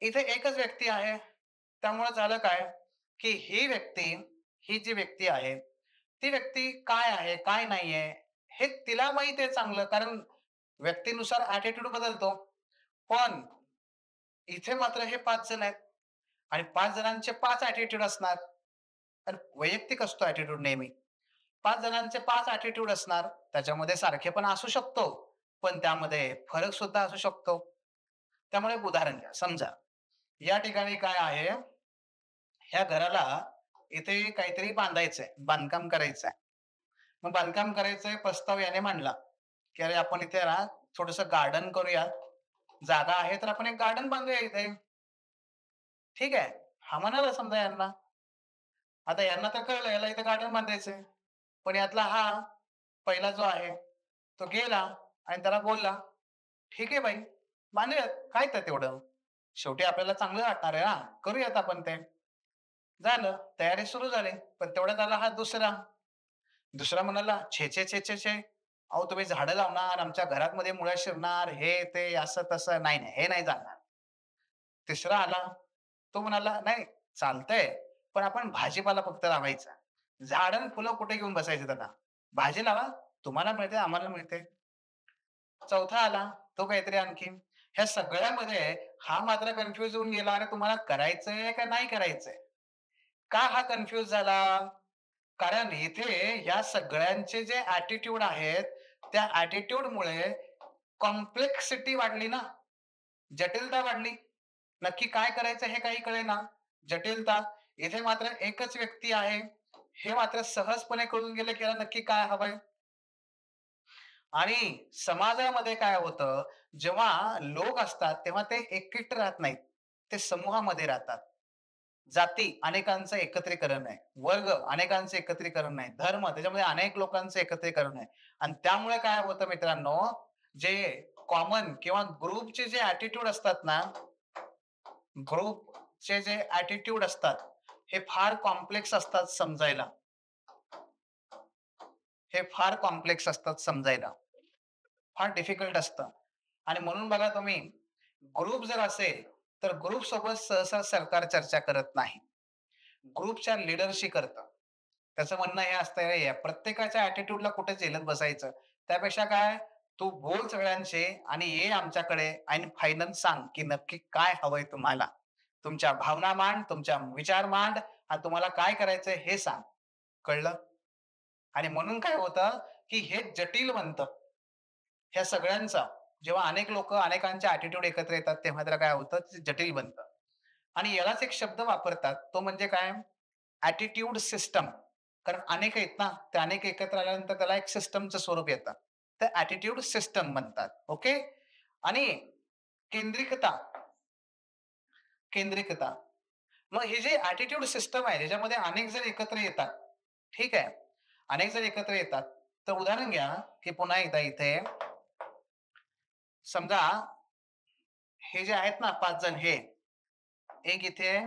इथे एकच व्यक्ती आहे. त्यामुळे झालं काय, की ही जी व्यक्ती आहे, ती व्यक्ती काय आहे, काय नाहीये, हे तिला माहीत आहे चांगलं. कारण व्यक्तीनुसार ॲटिट्यूड बदलतो. पण इथे मात्र हे 5 जण आहेत आणि 5 जणांचे 5 ॲटिट्यूड असणार. तर वैयक्तिक असतो ॲटिट्यूड नेहमी. 5 जणांचे 5 ॲटिट्यूड असणार. त्याच्यामध्ये सारखेपणा असू शकतो, पण त्यामध्ये फरक सुद्धा असू शकतो. त्यामुळे एक उदाहरण घ्या. समजा या ठिकाणी काय आहे, ह्या घराला इथे काहीतरी बांधायचंय, बांधकाम करायचंय. मग बांधकाम करायचंय प्रस्ताव याने मांडला, की "अरे, आपण इथे ना थोडंसं गार्डन करूया. जागा आहे तर आपण एक गार्डन बांधूया इथे." ठीक आहे. हा म्हणाला समजा यांना. आता यांना तर कळलं याला इथे गार्डन बांधायचंय. पण यातला हा पहिला जो आहे, तो गेला आणि त्याला बोलला, "ठीक आहे बाई, बांधूयात. काय त्यात एवढं? शेवटी आपल्याला चांगलं वाटणार आहे ना, करूयात आपण ते." झालं, तयारी सुरू झाली. पण तेवढ्यात आला हा दुसरा. दुसरा म्हणाला, "छे, छे, छे, छे, छे! अहो तुम्ही झाडं लावणार, आमच्या घरामध्ये मुळ्या शिरणार, हे ते असं-तसं. नाही, नाही, हे नाही चालणार." तिसरा आला. तो म्हणाला, "नाही, चालतंय, पण आपण भाजीपाला फक्त लावायचा. झाडं अन् फुलं कुठे घेऊन बसायचं त्याला. भाजी लावा, तुम्हाला मिळते, आम्हाला मिळते." चौथा आला, तो काहीतरी आणखीन. ह्या सगळ्यामध्ये हा मात्र कन्फ्यूज होऊन गेला, "अरे तुम्हाला करायचंय का नाही करायचंय?" का हा कन्फ्यूज झाला? कारण इथे या सगळ्यांचे जे ॲटिट्यूड आहेत, त्या ॲटिट्यूडमुळे कॉम्प्लेक्सिटी वाढली ना, जटिलता वाढली. नक्की काय करायचं हे काही कळेना. जटिलता. इथे मात्र एकच व्यक्ती आहे. हे मात्र सहजपणे कळून गेले, की याला नक्की काय हवंय. आणि समाजामध्ये काय होतं, जेव्हा लोक असतात, तेव्हा ते एकटे राहत नाहीत. ते समूहामध्ये राहतात. जाती अनेकांचं एकत्रीकरण आहे. वर्ग अनेकांचं एकत्रीकरण आहे. धर्म त्याच्यामध्ये अनेक लोकांचं एकत्रीकरण आहे. आणि त्यामुळे काय होतं मित्रांनो, जे कॉमन किंवा ग्रुपचे जे ॲटिट्यूड असतात ना, ग्रुपचे जे ॲटिट्यूड असतात, हे फार कॉम्प्लेक्स असतात समजायला. हे फार कॉम्प्लेक्स असतात समजायला. फार डिफिकल्ट असतं. आणि म्हणून बघा तुम्ही, ग्रुप जर असेल, तर ग्रुपसोबत सहसा सरकार चर्चा करत नाही. ग्रुपच्या लीडरशी करतं. त्याचं म्हणणं हे असतं, "अरे, प्रत्येकाच्या ॲटिट्यूडला कुठे झेलत बसायचं. त्यापेक्षा काय, तू बोल सगळ्यांशी आणि ये आमच्याकडे आणि फायनल सांग, की नक्की काय हवंय तुम्हाला. तुमच्या भावना मांड, तुमच्या विचार मांड आणि तुम्हाला काय करायचंय हे सांग." कळलं? आणि म्हणून काय होतं, की हे जटिल बनतं. ह्या सगळ्यांचा जेव्हा अनेक लोकं, अनेकांचे ॲटिट्यूड एकत्र येतात, तेव्हा त्याला काय होतं, ते जटिल बनतं. आणि यालाच एक शब्द वापरतात, तो म्हणजे काय? Attitude system. कारण अनेक आहेत ना, ते अनेक एकत्र आल्यानंतर त्याला एक सिस्टमचं स्वरूप येतं. तर ॲटिट्यूड सिस्टम म्हणतात. ओके. आणि केंद्रिकता, केंद्रिकता. मग हे जे ॲटिट्यूड सिस्टम आहे, ज्याच्यामध्ये अनेक जण एकत्र येतात. ठीक आहे. अनेक जण एकत्र येतात. तर उदाहरण घ्या, की पुन्हा एकदा इथे समजा हे जे आहेत ना 5 जण हे, एक इथे आहे,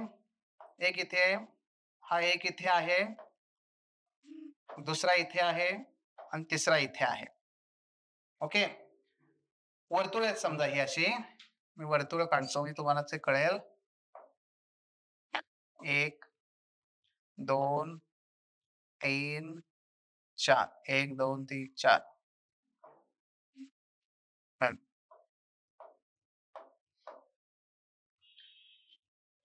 एक इथे आहे, हा एक इथे आहे, दुसरा इथे आहे आणि तिसरा इथे आहे. ओके. वर्तुळ आहेत समजा ही अशी. मी वर्तुळ काढतो मी तुम्हाला ते कळेल. 1, 2, 3, 4. 1, 2, 3, 4. हं.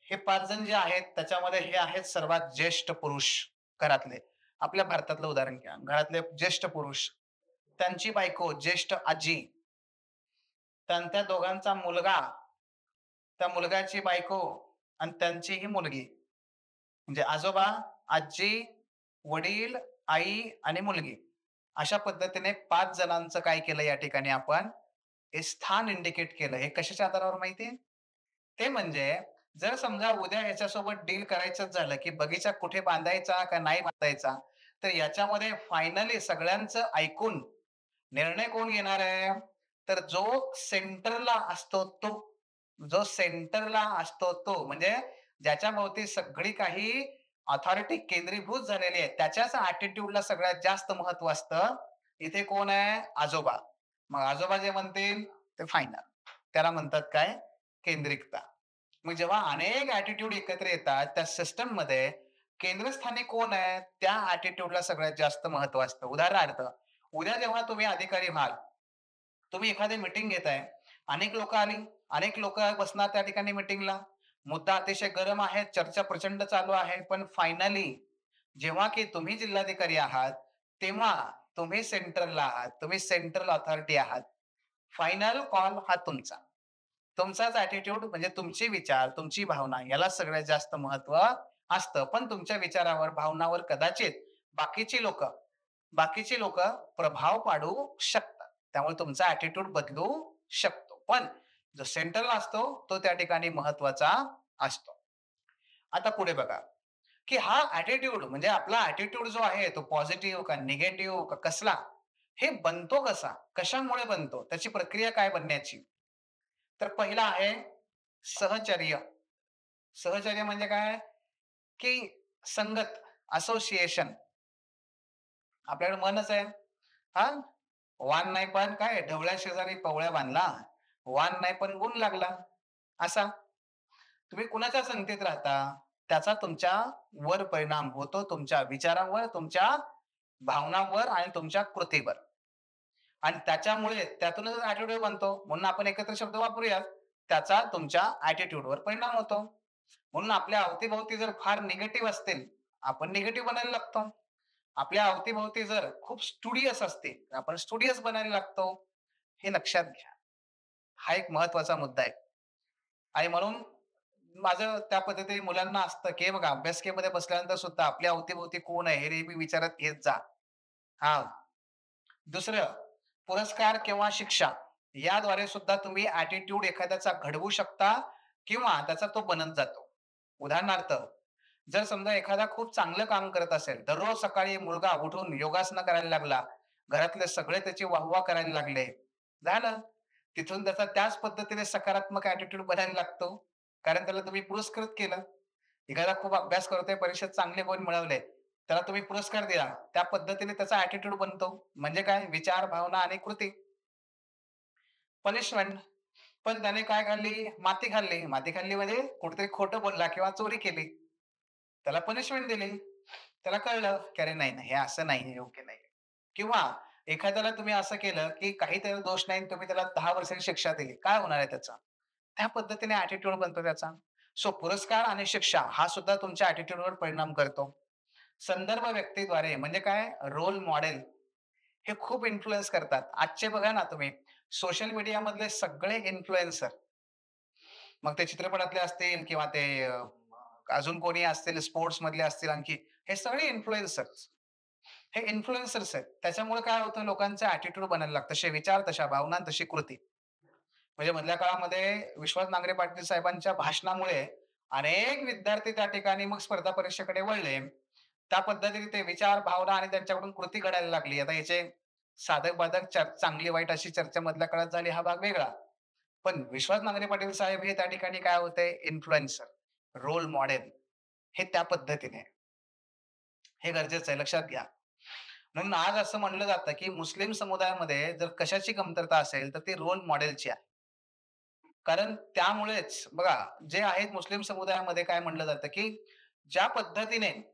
हे 5 जण जे आहेत त्याच्यामध्ये हे आहेत सर्वात ज्येष्ठ पुरुष घरातले. आपल्या भारतातलं उदाहरण घ्या. घरातले ज्येष्ठ पुरुष, त्यांची बायको, ज्येष्ठ आजी, त्या दोघांचा मुलगा, त्या मुलगाची बायको आणि त्यांची ही मुलगी. म्हणजे आजोबा, आजी, वडील, आई आणि मुलगी. अशा पद्धतीने 5 जणांचं काय केलं या ठिकाणी आपण हे स्थान इंडिकेट केलं. हे कशाच्या आधारावर माहिती आहे? ते म्हणजे जर समजा उद्या ह्याच्यासोबत डील करायचंच झालं, की बगीचा कुठे बांधायचा का नाही बांधायचा, तर याच्यामध्ये फायनली सगळ्यांचं ऐकून निर्णय कोण घेणार आहे? तर जो सेंटरला असतो तो, म्हणजे ज्याच्या भोवती सगळी काही अथॉरिटी केंद्रीभूत झालेली आहे, त्याच्याच ॲटिट्यूडला सगळ्यात जास्त महत्त्व असतं. इथे कोण आहे? आजोबा. मग आजोबा जे म्हणतील ते फायनल. त्याला म्हणतात काय? केंद्रिकता. मग जेव्हा अनेक ॲटिट्यूड एकत्र येतात, त्या सिस्टममध्ये केंद्रस्थानी कोण आहे? त्या ॲटिट्यूडला सगळ्यात जास्त महत्त्व असतं. उदाहरणार्थ, उद्या जेव्हा तुम्ही अधिकारी व्हाल, तुम्ही एखादी मीटिंग घेताय, अनेक लोकं आली, अनेक लोकं बसणार त्या ठिकाणी मीटिंगला. मुद्दा अतिशय गरम आहे, चर्चा प्रचंड चालू आहे. पण फायनली जेव्हा की तुम्ही जिल्हाधिकारी आहात, तेव्हा तुम्ही सेंट्रलला आहात. तुम्ही सेंट्रल अथॉरिटी आहात. फायनल कॉल हा तुमचा. तुमचाच ॲटिट्यूड म्हणजे तुमचे विचार, तुमची भावना याला सगळ्यात जास्त महत्त्व असतं. पण तुमच्या विचारावर, भावनावर कदाचित बाकीची लोकं बाकीची लोकं प्रभाव पाडू शकतात. त्यामुळे तुमचा ॲटिट्यूड बदलू शकतो. पण जो सेंट्रलला असतो, तो त्या ठिकाणी महत्त्वाचा असतो. आता पुढे बघा, की हा ॲटिट्यूड म्हणजे आपला ॲटिट्यूड जो आहे, तो पॉझिटिव्ह का निगेटिव्ह का कसला? हे बनतो कसा? कशामुळे बनतो? त्याची प्रक्रिया काय बनण्याची? तर पहिला आहे सहचर्य. सहचर्य म्हणजे काय? की संगत, असोसिएशन. आपल्याकडे मनच आहे. हां? वान नाही पण काय ढवळ्या शेजारी पवळ्या बांधला. वान नाही पण गुण लागला. असा. तुम्ही कुणाच्या संगतीत राहता, त्याचा तुमच्यावर परिणाम होतो. तुमच्या विचारांवर, तुमच्या भावनांवर आणि तुमच्या कृतीवर. आणि त्याच्यामुळे त्यातूनच ॲटिट्यूड बनतो. म्हणून आपण एकत्र शब्द वापरूयात. त्याचा तुमच्या ॲटिट्यूडवर परिणाम होतो. म्हणून आपल्या अवती जर फार निगेटिव्ह असतील, आपण निगेटिव्ह बनायला लागतो. आपल्या अवती जर खूप स्टुडियस असतील, तर आपण स्टुडियस बनायला लागतो. हे लक्षात घ्या. हा एक महत्त्वाचा मुद्दा आहे. आणि म्हणून माझं त्या पद्धतीने मुलांना असतं, की हे बघा अभ्यासिकेमध्ये बसल्यानंतर सुद्धा आपल्या अवती कोण आहे, हे नेहमी विचारात घेत जा. हां. दुसरं पुरस्कार किंवा शिक्षा याद्वारे सुद्धा तुम्ही ॲटिट्यूड एखाद्याचा घडवू शकता किंवा त्याचा तो बनत जातो. उदाहरणार्थ, जर समजा एखादा खूप चांगलं काम करत असेल, दररोज सकाळी मुलगा उठून योगासनं करायला लागला, घरातले सगळे त्याची वाह करायला लागले. झालं. तिथून त्याचा त्याच पद्धतीने सकारात्मक ॲटिट्यूड बनायला लागतो. कारण त्याला तुम्ही पुरस्कृत केलं. एखादा खूप अभ्यास करतोय, परीक्षेत चांगले गुण मिळवले, त्याला तुम्ही पुरस्कार दिला. त्या पद्धतीने त्याचा ॲटिट्यूड बनतो. म्हणजे काय? विचार, भावना आणि कृती. पनिशमेंट. पण त्याने काय खाल्ली? माती खाल्ली. माती खाल्ली म्हणजे कुठेतरी खोटं बोलला किंवा चोरी केली. त्याला पनिशमेंट दिली. त्याला कळलं, की अरे नाही, नाही, हे असं नाही, हे योग्य नाही. किंवा एखाद्याला तुम्ही असं केलं, की काही त्याला दोष नाही आणि तुम्ही त्याला 10 वर्षांची शिक्षा दिली. काय होणार आहे त्याचा? त्या पद्धतीने ॲटिट्यूड बनतो त्याचा. सो पुरस्कार आणि शिक्षा हा सुद्धा तुमच्या ॲटिट्यूडवर परिणाम करतो. संदर्भ व्यक्तीद्वारे म्हणजे काय? रोल मॉडेल हे खूप इन्फ्लुअन्स करतात. आजचे बघा ना तुम्ही सोशल मीडियामधले सगळे इन्फ्लुएन्सर, मग ते चित्रपटातले असतील किंवा ते अजून कोणी असतील स्पोर्ट्समधले असतील आणखी, हे सगळे इन्फ्लुएन्सर्स. हे इन्फ्लुएन्सर्स आहेत. त्याच्यामुळे काय होतं लोकांचा ॲटिट्यूड बनायला लागतं. तसे विचार, तशा भावना, तशी कृती. म्हणजे मधल्या काळामध्ये विश्वनाथ नांगरे पाटील साहेबांच्या भाषणामुळे अनेक विद्यार्थी त्या ठिकाणी मग स्पर्धा परीक्षेकडे वळले. त्या पद्धतीने ते विचार, भावना आणि त्यांच्याकडून कृती घडायला लागली. आता याचे साधक-बाधक चांगली वाईट अशी चर्चा मधल्या काळात झाली हा भाग वेगळा. पण विश्वनाथ नांगरे पाटील साहेब हे त्या ठिकाणी काय होते इन्फ्लुएन्सर, रोल मॉडेल हे त्या पद्धतीने. हे गरजेचं आहे लक्षात घ्या. म्हणून आज असं म्हणलं जातं, की मुस्लिम समुदायामध्ये जर कशाची कमतरता असेल तर ती रोल मॉडेलची आहे. कारण त्यामुळेच बघा जे आहेत मुस्लिम समुदायामध्ये काय म्हटलं जातं, की ज्या पद्धतीने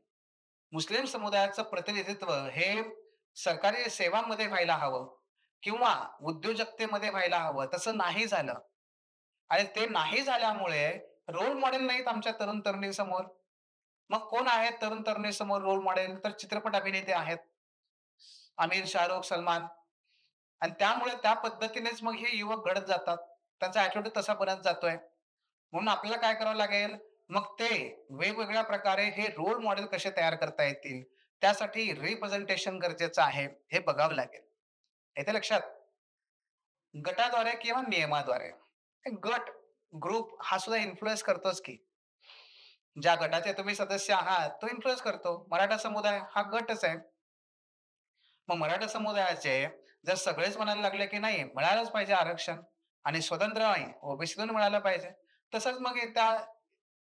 मुस्लिम समुदायाचं प्रतिनिधित्व हे सरकारी सेवांमध्ये व्हायला हवं किंवा उद्योजकतेमध्ये व्हायला हवं, तसं नाही झालं. आणि ते नाही झाल्यामुळे रोल मॉडेल नाहीत आमच्या तरुण-तरुणींसमोर. मग कोण आहेत तरुण-तरुणींसमोर रोल मॉडेल? तर चित्रपट अभिनेते आहेत. आमिर, शाहरुख, सलमान आणि त्यामुळे त्या पद्धतीनेच मग हे युवक घडत जातात. त्यांचा ॲटिट्यूड तसा बनत जातोय. म्हणून आपल्याला काय करावं लागेल, मग ते वेगवेगळ्या प्रकारे हे रोल मॉडेल कसे तयार करता येतील, त्यासाठी रिप्रेझेंटेशन गरजेचं आहे, हे बघावं लागेल. येतंय लक्षात? गटाद्वारे किंवा नियमाद्वारे. गट, ग्रुप हा सुद्धा इन्फ्लुअन्स करतोच की. ज्या गटाचे तुम्ही सदस्य आहात, तो इन्फ्लुअन्स करतो. मराठा समुदाय हा गटच आहे. मग मराठा समुदायाचे जर सगळेच म्हणायला लागले, की नाही मिळालंच पाहिजे आरक्षण आणि स्वतंत्र नाही, ओबीसीतून मिळालं पाहिजे. तसंच मग त्या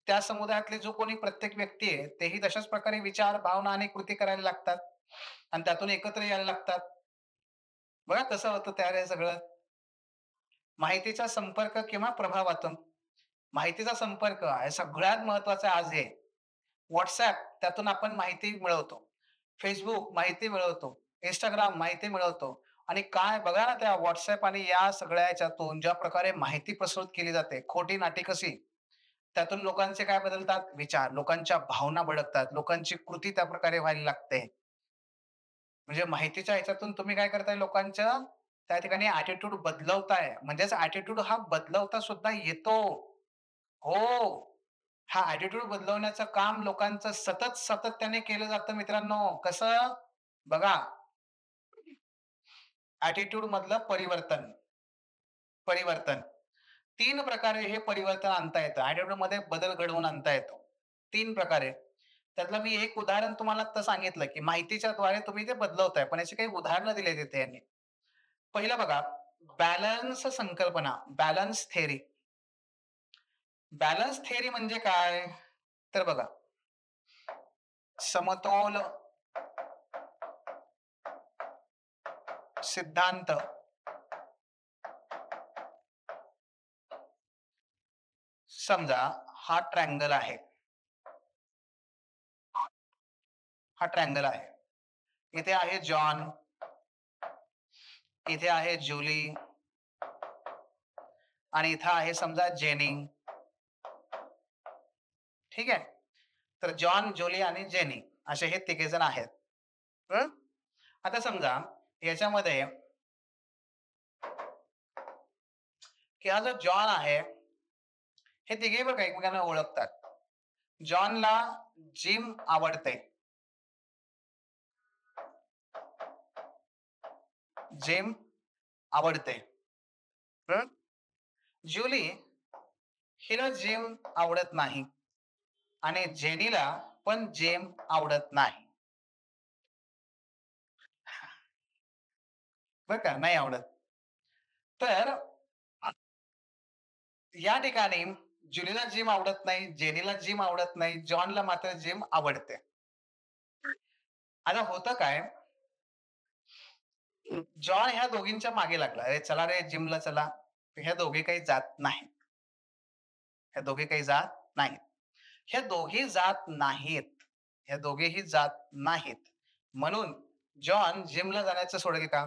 त्या समुदायातले जो कोणी प्रत्येक व्यक्ती आहे, तेही तशाच प्रकारे विचार, भावना आणि कृती करायला लागतात आणि त्यातून एकत्र यायला लागतात. बघा कसं होतं तयार हे सगळं. माहितीचा संपर्क किंवा प्रभावातून. माहितीचा संपर्क आहे सगळ्यात महत्त्वाचा आज हे. WhatsApp त्यातून आपण माहिती मिळवतो. Facebook माहिती मिळवतो. Instagram माहिती मिळवतो आणि काय बघा ना त्या WhatsApp आणि या सगळ्या ह्याच्यातून ज्या प्रकारे माहिती प्रसृत केली जाते, खोटी नाटी कशी, त्यातून लोकांचे काय बदलतात विचार, लोकांच्या भावना भडकतात, लोकांची कृती त्या प्रकारे व्हायला लागते. म्हणजे माहितीच्या ह्याच्यातून तुम्ही काय करताय लोकांच्या त्या ठिकाणी ॲटिट्यूड बदलवताय. म्हणजेच ॲटिट्यूड हा बदलवता सुद्धा येतो. हो. हा ॲटिट्यूड बदलवण्याचं काम लोकांचं सतत सातत्याने केलं जातं मित्रांनो. कसं? बघा, ॲटिट्यूड मधलं परिवर्तन. परिवर्तन. 3 प्रकारे हे परिवर्तन आणता येतं. ॲटिट्यूडमध्ये बदल घडवून आणता येतो. 3 प्रकारे. त्यातलं मी एक उदाहरण तुम्हाला आत्ता सांगितलं, की माहितीच्या द्वारे तुम्ही ते बदलवताय. पण याची काही उदाहरणं दिली तिथे यांनी. पहिलं बघा, बॅलन्स संकल्पना, बॅलन्स थिअरी. बॅलन्स थिअरी म्हणजे काय? तर बघा, समतोल सिद्धांत. समजा हा ट्रायंगल आहे. हा ट्रायंगल आहे. इथे आहे जॉन, इथे आहे जुली आणि इथं आहे समजा जेनी. ठीक आहे? तर जॉन, जुली आणि जेनी असे हे तिघेजण आहेत. हं? आता समजा याच्यामध्ये की हा जो जॉन आहे, हे तिघेही बघा एकमेकांना ओळखतात. जॉनला जिम आवडते. जिम आवडते. हं? जुली हिला जिम आवडत नाही आणि जेनीला पण जिम आवडत नाही. बरं का? नाही आवडत. तर या ठिकाणी जुलीला जिम आवडत नाही, जेनीला जिम आवडत नाही, जॉनला मात्र जिम आवडते. आता होतं काय, जॉन ह्या दोघींच्या मागे लागला. "अरे चला रे जिमला चला." ह्या दोघी काही जात नाहीत. ह्या दोघी काही जात नाहीत. ह्या दोघी जात नाहीत. ह्या दोघीही जात नाहीत. म्हणून जॉन जिमला जाण्याचं सोडेल का?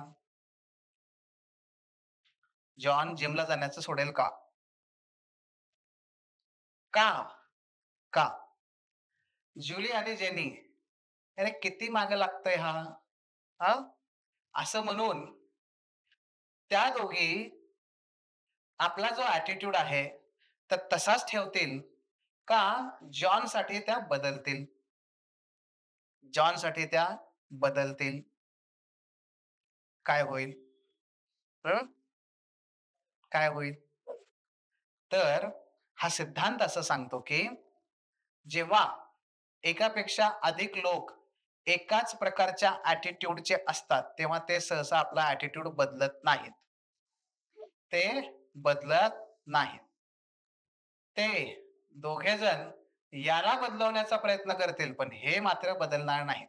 जॉन जिमला जाण्याचं सोडेल का? का? का? जुली आणि जेनी, "अरे किती मागे लागतोय हा?" हां? असं म्हणून त्या दोघी आपला जो ॲटिट्यूड आहे, तर तसाच ठेवतील का जॉनसाठी त्या बदलतील? जॉनसाठी त्या बदलतील. काय होईल? हं? काय होईल? तर हा सिद्धांत असं सांगतो, की जेव्हा एकापेक्षा अधिक लोक एकाच प्रकारच्या ॲटिट्यूडचे असतात, तेव्हा ते सहसा आपला ॲटिट्यूड बदलत नाहीत. ते बदलत नाहीत. ते दोघे जण याला बदलवण्याचा प्रयत्न करतील, पण हे मात्र बदलणार नाहीत.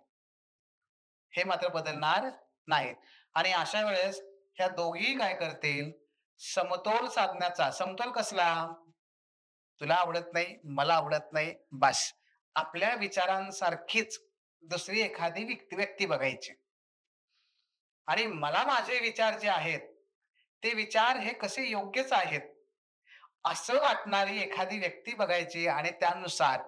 हे मात्र बदलणार नाहीत. आणि अशा वेळेस ह्या दोघीही काय करतील, समतोल साधण्याचा समतोल कसला? तुला आवडत नाही, मला आवडत नाही, बास. आपल्या विचारांसारखीच दुसरी एखादी व्यक्ती बघायची आणि मला माझे विचार जे आहेत, ते विचार हे कसे योग्यच आहेत, असं वाटणारी एखादी व्यक्ती बघायची आणि त्यानुसार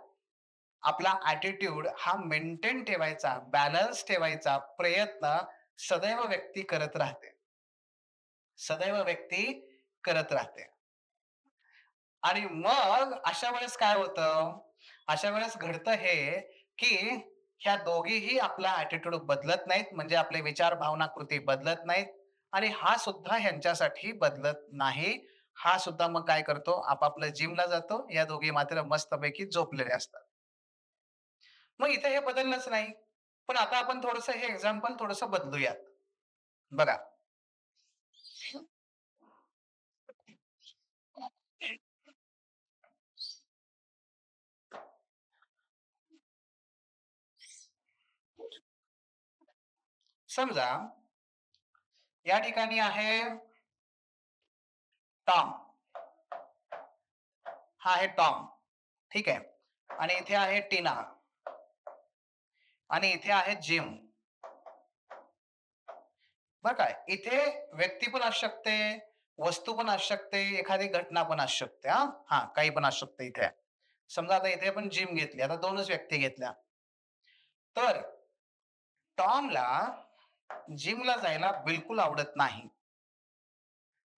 आपला ॲटिट्यूड हा मेंटेन ठेवायचा, बॅलन्स ठेवायचा प्रयत्न सदैव व्यक्ती करत राहते. सदैव व्यक्ती करत राहते. आणि मग अशा वेळेस काय होतं? अशा वेळेस घडतं हे, की ह्या दोघीही आपला ॲटिट्यूड बदलत नाहीत. म्हणजे आपले विचार, भावना, कृती बदलत नाहीत आणि हा सुद्धा ह्यांच्यासाठी बदलत नाही. हा सुद्धा मग काय करतो, आपापल्या जिमला जातो. या दोघी मात्र मस्तपैकी झोपलेले असतात. मग इथे हे बदललंच नाही. पण आता आपण थोडंसं हे एक्झाम्पल थोडंसं बदलूयात. बघा. समजा या ठिकाणी आहे टॉम. हा आहे टॉम. ठीक आहे. आणि इथे आहे टीना आणि इथे आहे जिम. बरं का. इथे व्यक्ती पण असू शकते, वस्तू पण असू शकते, एखादी घटना पण असू शकते हां. हां, काही पण असू शकते इथे. समजा आता इथे आपण जिम घेतली. आता 2च व्यक्ती घेतल्या. तर टॉमला जिमला जायला बिलकुल आवडत नाही.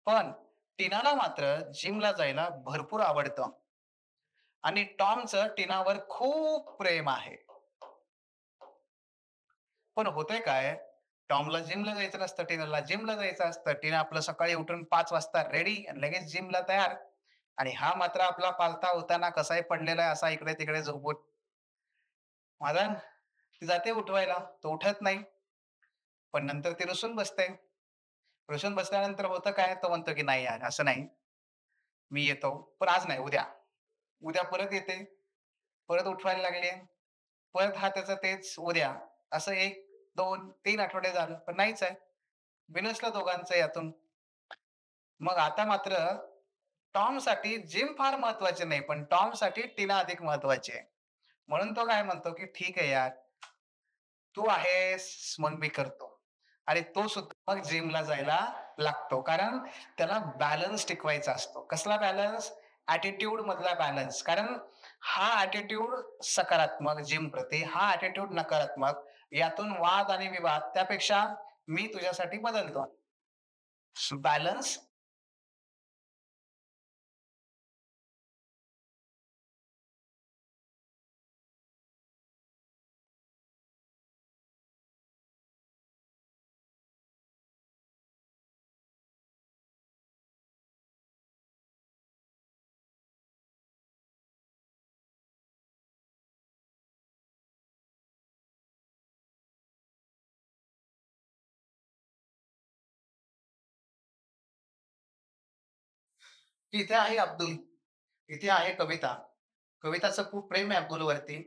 पण टीनाला मात्र जिमला जायला भरपूर आवडतं आणि टॉमचं टीनावर खूप प्रेम आहे. पण होतंय काय, टॉमला जिमला जायचं नसतं, टीनाला जिमला जायचं असतं. टीना आपलं सकाळी उठून 5 वाजता रेडी आणि लगेच जिमला तयार आणि हा मात्र आपला पालथा होताना कसाही पडलेला आहे असा इकडे-तिकडे झोपून. माझा ती जाते उठवायला, तो उठत नाही. पण नंतर ती रुसून बसते. रुसून बसल्यानंतर होतं काय, तो म्हणतो की "नाही यार, असं नाही. मी येतो, पण आज नाही उद्या." उद्या परत येते. परत उठवायला लागली. परत हा त्याचं तेच उद्या. असं 1, 2, 3 आठवडे झालं, पण नाहीच आहे. बिनसलं दोघांचं यातून. मग आता मात्र टॉमसाठी जिम फार महत्वाची नाही, पण टॉमसाठी टीना अधिक महत्वाची आहे. म्हणून तो काय म्हणतो, की "ठीक आहे यार, तू आहेस म्हणून मी करतो." आणि तो सुद्धा मग जिमला जायला लागतो. कारण त्याला बॅलन्स टिकवायचा असतो. कसला बॅलन्स? ॲटिट्यूड मधला बॅलन्स. कारण हा ॲटिट्यूड सकारात्मक जिम प्रती, हा ॲटिट्यूड नकारात्मक. यातून वाद आणि विवाद त्यापेक्षा मी तुझ्यासाठी बदलतो. बॅलन्स. इथे आहे अब्दुल, इथे आहे कविता. कविताचं खूप प्रेम आहे अब्दुलवरती.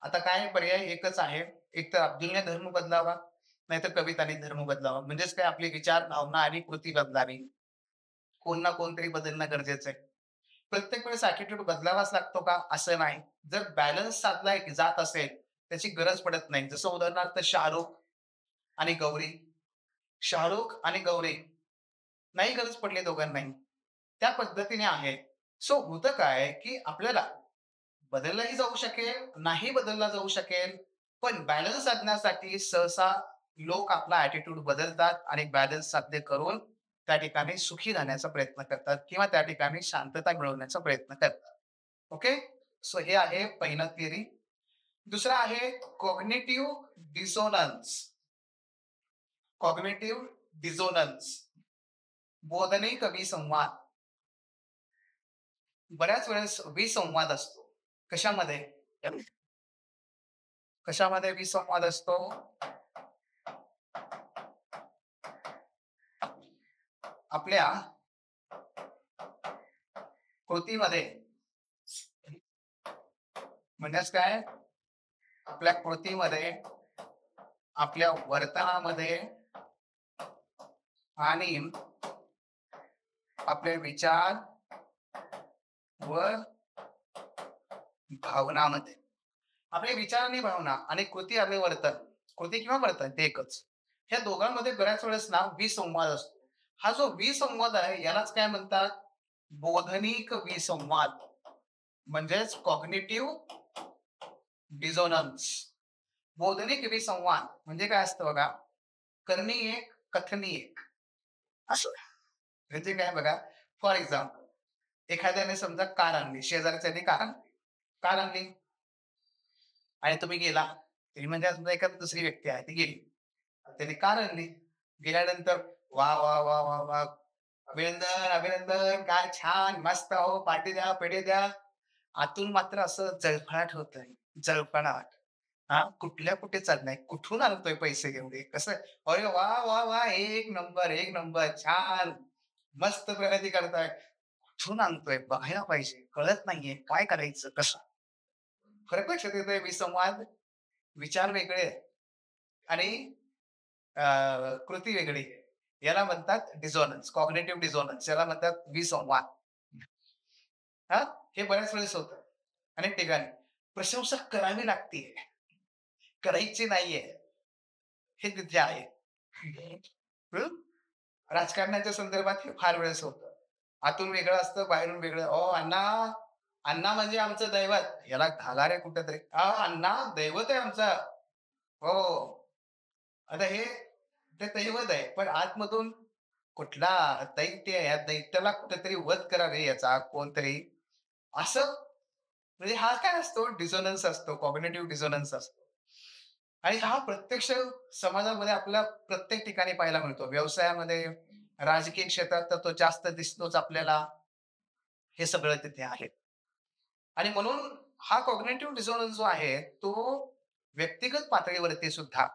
आता काय पर्याय एकच आहे. एक तर अब्दुलने धर्म बदलावा, नाहीतर कविताने धर्म बदलावा. म्हणजेच काय आपली विचार, भावना आणि कृती बदलावी. कोण ना कोणतरी बदलणं गरजेचं आहे. प्रत्येक वेळेस ॲटिट्यूड बदलावाच लागतो का? असं नाही. जर बॅलन्स साधला जात असेल, त्याची गरज पडत नाही. जसं उदाहरणार्थ शाहरुख आणि गौरी. शाहरुख आणि गौरी नाही गरज पडली दोघांनाही. त्या पद्धतीने आहे. सो होतं काय, की आपल्याला बदललाही जाऊ शकेल, नाही बदलला जाऊ शकेल. पण बॅलन्स साधण्यासाठी सहसा लोक आपला ॲटिट्यूड बदलतात आणि बॅलन्स साध्य करून त्या ठिकाणी सुखी राहण्याचा प्रयत्न करतात किंवा त्या ठिकाणी शांतता मिळवण्याचा प्रयत्न करतात. ओके? सो हे आहे पहिलं थिअरी. दुसरं आहे कॉग्निटिव्ह डिसोनन्स. कॉग्निटिव्ह डिसोनन्स. बोधनिक विसंवाद. बऱ्याच वेळेस विसंवाद असतो. कशामध्ये? कशामध्ये विसंवाद असतो? आपल्या कृतीमध्ये. म्हणजेच काय? आपल्या कृतीमध्ये, आपल्या वर्तनामध्ये आणि आपले विचार व भावनामध्ये. आपले विचार आणि भावना आणि कृती आणि वर्तन. कृती किंवा वर्तन ते एकच. ह्या दोघांमध्ये बऱ्याच वेळेस ना विसंवाद असतो. हा जो विसंवाद आहे यालाच काय म्हणतात? बोधनिक विसंवाद. म्हणजेच कॉग्निटिव्ह डिसोनन्स. बोधनिक विसंवाद म्हणजे काय असतं बघा, करणी एक, कथनी एक असं. म्हणजे काय बघा, फॉर एक्झाम्पल एखाद्याने समजा कार आणली, शेजारच्याने कार आणली आणि तुम्ही गेला. तुम्ही म्हणजे समजा एखादी दुसरी व्यक्ती आहे ती गेली. त्याने कार आणली. गेल्यानंतर वा वा वा वा वा, अभिनंदन अभिनंदन, काय छान मस्त, हो पाठी द्या, पेढे द्या. आतून मात्र असं जळफळाट होतंय, जळफळाट. हा, कुठल्या कुठे चाललाय, कुठून आणतोय पैसे एवढे, कसं, अरे वा वा वा, एक नंबर एक नंबर, छान, मस्त प्रगती करताय. कुठून आणतोय बघायला पाहिजे, कळत नाहीये काय करायचं कसं. फरक लक्षात येतोय, विसंवाद, विचार वेगळे आणि कृती वेगळी. याला म्हणतात डिझोनन्स, कॉग्निटिव्ह डिझोनन्स, याला म्हणतात विसंवाद. हां, हे बऱ्याच वेळेस होतं. अनेक ठिकाणी प्रशंसा करावी लागतीये, करायची नाहीये, हे तिथे आहे. हं? राजकारणाच्या संदर्भात हे फार वेळेस होतं. आतून वेगळं असतं, बाहेरून वेगळं. "अहो अण्णा, अण्णा म्हणजे आमचं दैवत." याला घाला रे कुठेतरी. "अहो अण्णा, दैवत आहे आमचं." हो. आता हे ते दैवत आहे. पण आतमधून कुठला दैत्य आहे, या दैत्याला कुठेतरी वध करावे याचा कोणतरी, असं, म्हणजे हा काय असतो, डिसोनन्स असतो, कॉग्निटिव्ह डिसोनन्स असतो. आणि हा प्रत्यक्ष समाजामध्ये आपल्या प्रत्येक ठिकाणी पाहायला मिळतो. व्यवसायामध्ये, राजकीय क्षेत्रात तर तो जास्त दिसतोच आपल्याला. हे सगळं तिथे आहे. आणि म्हणून हा कॉग्निटिव्ह डिसोनन्स जो आहे, तो व्यक्तिगत पातळीवरती सुद्धा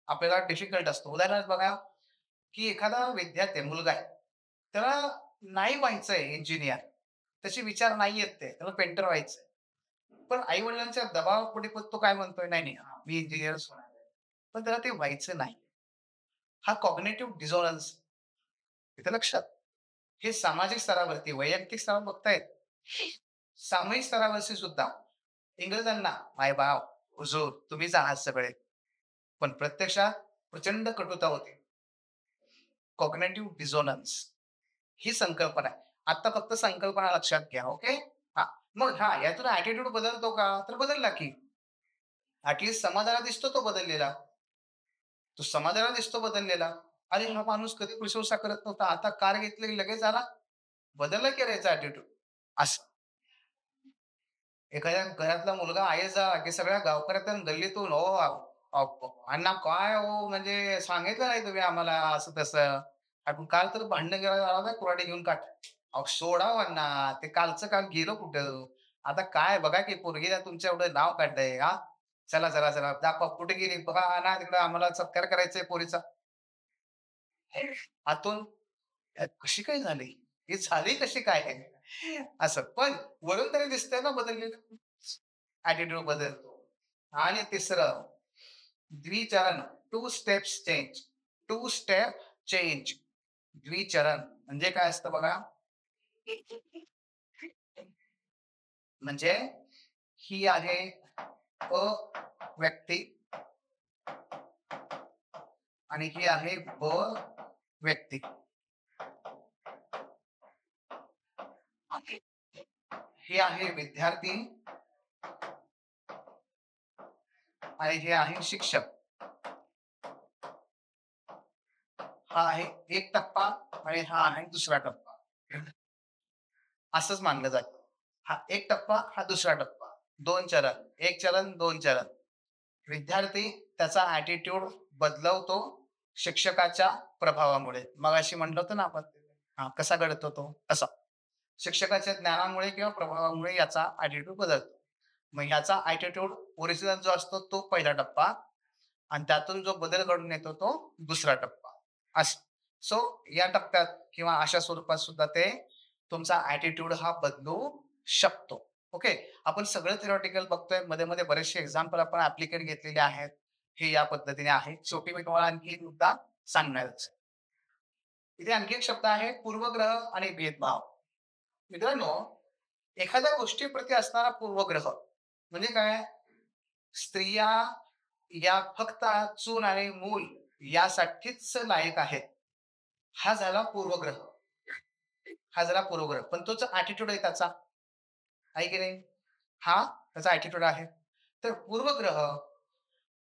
आपल्याला डिफिकल्ट असतो. उदाहरणार्थ बघा, की एखादा विद्यार्थी आहे, मुलगा आहे. त्याला नाही व्हायचंय इंजिनिअर. त्याचे विचार नाहीयेत ते. त्याला पेंटर व्हायचंय. पण आई-वडिलांच्या दबावापोटी पण तो काय म्हणतोय, "नाही, नाही, हां, मी इंजिनिअरच होणार आहे." पण त्याला ते व्हायचं नाही. हा कॉग्निटिव्ह डिसोनन्स, इथं लक्षात. हे सामाजिक स्तरावरती, वैयक्तिक स्तरावर बघतायत. सामूहिक स्तरावरती सुद्धा इंग्रजांना "माय-बाप, हुजूर, तुम्हीच आहात सगळे." पण प्रत्यक्षात प्रचंड कटुता होती. कॉग्निटिव्ह डिसोनन्स ही संकल्पना आहे. आता फक्त संकल्पना लक्षात घ्या. ओके. हां. मग हां, यातून ॲटिट्यूड बदलतो का? तर बदलला की. समाजाला दिसतो तो बदललेला. तो समाजाला दिसतो बदललेला. अरे, हा माणूस कधी प्रशंसा करत नव्हता. आता कार घेतली की लगेच आला. बदलला की रे याचा ॲटिट्यूड. असं. एखाद्या घरातला मुलगा आयेजा की सगळ्या गावकऱ्यातून गल्लीतून, "ओ अण्णा काय हो, म्हणजे सांगितलं नाही तुम्ही आम्हाला असं तसं. आपण काल तर भांडण करायला आला ना कुऱ्हाडी घेऊन काठ." अहो सोडा हो अण्णा, ते कालचं काम गेलं कुठं? आता काय बघा की पोरगीला तुमच्या एवढं नाव काढलंय हां. चला, चला, चला दाखवा कुठे गेली बघा, आणा तिकडं आम्हाला सत्कार करायचाय पोरीचा. आतून कशी काय झाली? ही झाली कशी काय? असं. पण वरून तरी दिसतंय ना बदललेलं. ॲटिट्यूड बदलतो. आणि तिसरं, द्विचरण, two steps change. Two step change. द्विचरण म्हणजे काय असतं बघा? म्हणजे ही आहे अ व्यक्ती आणि ही आहे ब व्यक्ती. ही आहे विद्यार्थी आणि हे आहे शिक्षक. हा आहे एक टप्पा आणि हा आहे दुसरा टप्पा. असंच मानलं जातं. हा एक टप्पा, हा दुसरा टप्पा. 2 चरण. 1 चरण, 2 चरण. विद्यार्थी त्याचा ॲटिट्यूड बदलवतो शिक्षकाच्या प्रभावामुळे. मगाशी म्हटलं होतं ना आपण, हां, कसा घडतो तो? तसा. शिक्षकाच्या ज्ञानामुळे किंवा प्रभावामुळे याचा ॲटिट्यूड बदलतो. मग ह्याचा ॲटिट्यूड ओरिजिनल जो असतो तो पहिला टप्पा आणि त्यातून जो बदल घडून येतो तो दुसरा टप्पा. असं. सो या टप्प्यात किंवा अशा स्वरूपात सुद्धा ते तुमचा ॲटिट्यूड हा बदलू शकतो. ओके. आपण सगळं थिअरेटिकल बघतोय. मध्ये-मध्ये बरेचसे एक्झाम्पल आपण ॲप्लिकेट घेतलेले आहेत. हे या पद्धतीने आहे. शेवटी मी तुम्हाला आणखी एक मुद्दा सांगणारच. इथे आणखी एक शब्द आहे पूर्वग्रह आणि भेदभाव. मित्रांनो, एखाद्या गोष्टीप्रती असणारा पूर्वग्रह म्हणजे काय? स्त्रिया या फक्त चूल आणि मूल यासाठीच लायक आहेत. हा झाला पूर्वग्रह. हा झाला पूर्वग्रह. पण तोच ॲटिट्यूड आहे त्याचा. आहे की नाही? हा त्याचा ॲटिट्यूड आहे. तर पूर्वग्रह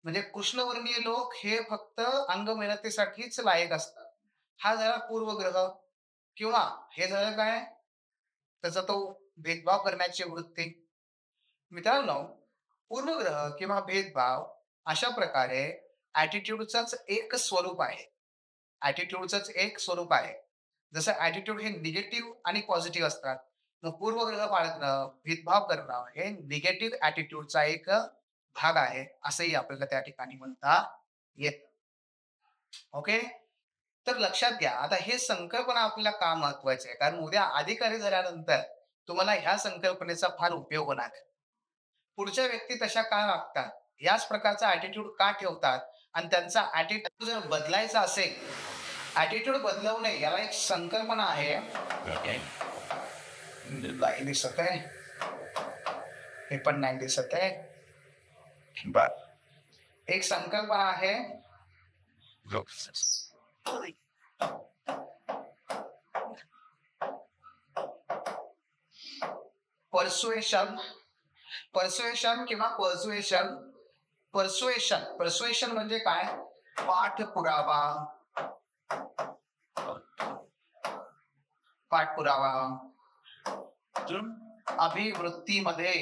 म्हणजे कृष्णवर्णीय लोक हे फक्त अंगमेहनतीसाठीच लायक असतात. हा झाला पूर्वग्रह किंवा हे झालं काय? त्याचा तो भेदभाव करण्याची वृत्ती. मित्रांनो, पूर्वग्रह किंवा भेदभाव अशा प्रकारे ॲटिट्यूडचाच एक स्वरूप आहे. ॲटिट्यूडचंच एक स्वरूप आहे. जसं ॲटिट्यूड हे निगेटिव्ह आणि पॉझिटिव्ह असतात. मग पूर्वग्रह बाळगणं, भेदभाव करणं हे निगेटिव्ह ॲटिट्यूडचा एक भाग आहे, असंही आपल्याला त्या ठिकाणी म्हणता येतं. ओके. तर लक्षात घ्या, आता हे संकल्पना आपल्याला का महत्वाची आहे? कारण उद्या अधिकारी झाल्यानंतर तुम्हाला ह्या संकल्पनेचा फार उपयोग होणार आहे. पुढच्या व्यक्ती तशा का वागतात? याच प्रकारचा ॲटिट्यूड का ठेवतात? आणि त्यांचा ॲटिट्यूड जर बदलायचा असेल, ॲटिट्यूड बदलवणे याला एक संकल्पना आहे. नाही दिसत आहे. हे पण नाही दिसत आहे. एक संकल्पना आहे. पर्सुएशन किंवा पर्सुएशन. पर्सुएशन म्हणजे काय? पाठपुरावा. अभिवृत्तीमध्ये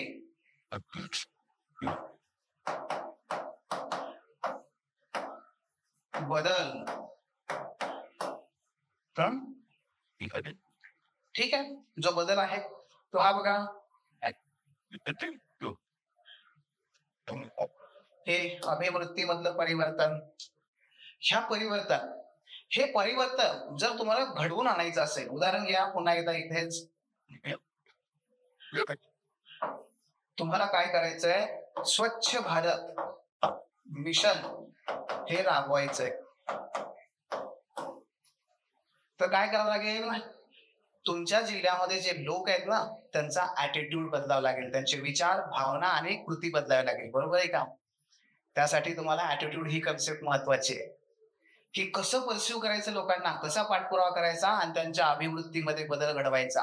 बदल. ठीक आहे, जो बदल आहे तो हा बघा. हे अभिवृत्तीमधलं परिवर्तन. हे परिवर्तन जर तुम्हाला घडवून आणायचं असेल, उदाहरण घ्या पुन्हा एकदा इथेच. तुम्हाला काय करायचंय? स्वच्छ भारत मिशन हे राबवायचंय. तर काय करावं लागेल? तुमच्या जिल्ह्यामध्ये जे लोक आहेत ना, त्यांचा ॲटिट्यूड बदलावा लागेल, त्यांचे विचार, भावना आणि कृती बदलावी लागेल. बरोबर आहे का? त्यासाठी तुम्हाला ॲटिट्यूड ही कन्सेप्ट महत्वाची आहे, की कसं परस्यू करायचं लोकांना, कसा पाठपुरावा करायचा आणि त्यांच्या अभिवृत्तीमध्ये बदल घडवायचा.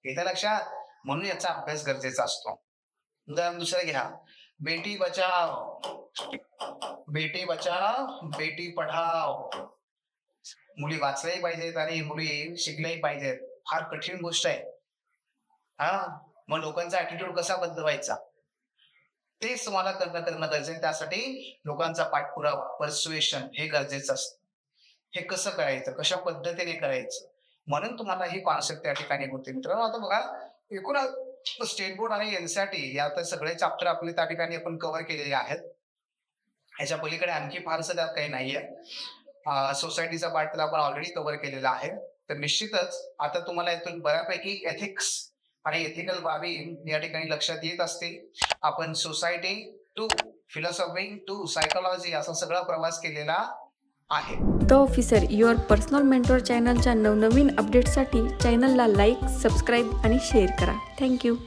येतं लक्षात? म्हणून याचा अभ्यास गरजेचा असतो. उदाहरण दुसरं घ्या. बेटी बचाव बेटी पढाव. मुली वाचल्याही पाहिजेत आणि मुली शिकल्याही पाहिजेत. फार कठीण गोष्ट आहे. मग लोकांचा ॲटिट्यूड कसा बदलवायचा तेच तुम्हाला करणं गरजेचं. त्यासाठी लोकांचा पाठपुरावा, पर्सुएशन हे गरजेचं असतं. हे कसं करायचं, कशा पद्धतीने करायचं, म्हणून तुम्हाला ही कॉन्सेप्ट त्या ठिकाणी होते. मित्रांनो, आता बघा, एकूण स्टेट बोर्ड आणि एनसीईआरटी या तर सगळे चॅप्टर आपले त्या ठिकाणी आपण कव्हर केलेले आहेत. ह्याच्या पलीकडे आणखी फारसं त्यात काही नाहीये. सोसायटीचा पार्ट तर आपण ऑलरेडी कव्हर केलेला आहे. तर निश्चितच आता तुम्हाला यातून बऱ्यापैकी एथिक्स आणि एथिकल बाबी या ठिकाणी लक्षात येत असतील. आपण society to philosophy to psychology असा सगळा प्रवास केलेला आहे. The officer your personal mentor चॅनलच्या नवनवीन अपडेटसाठी चॅनलला लाईक, सबस्क्राईब आणि शेअर करा. थँक्यू.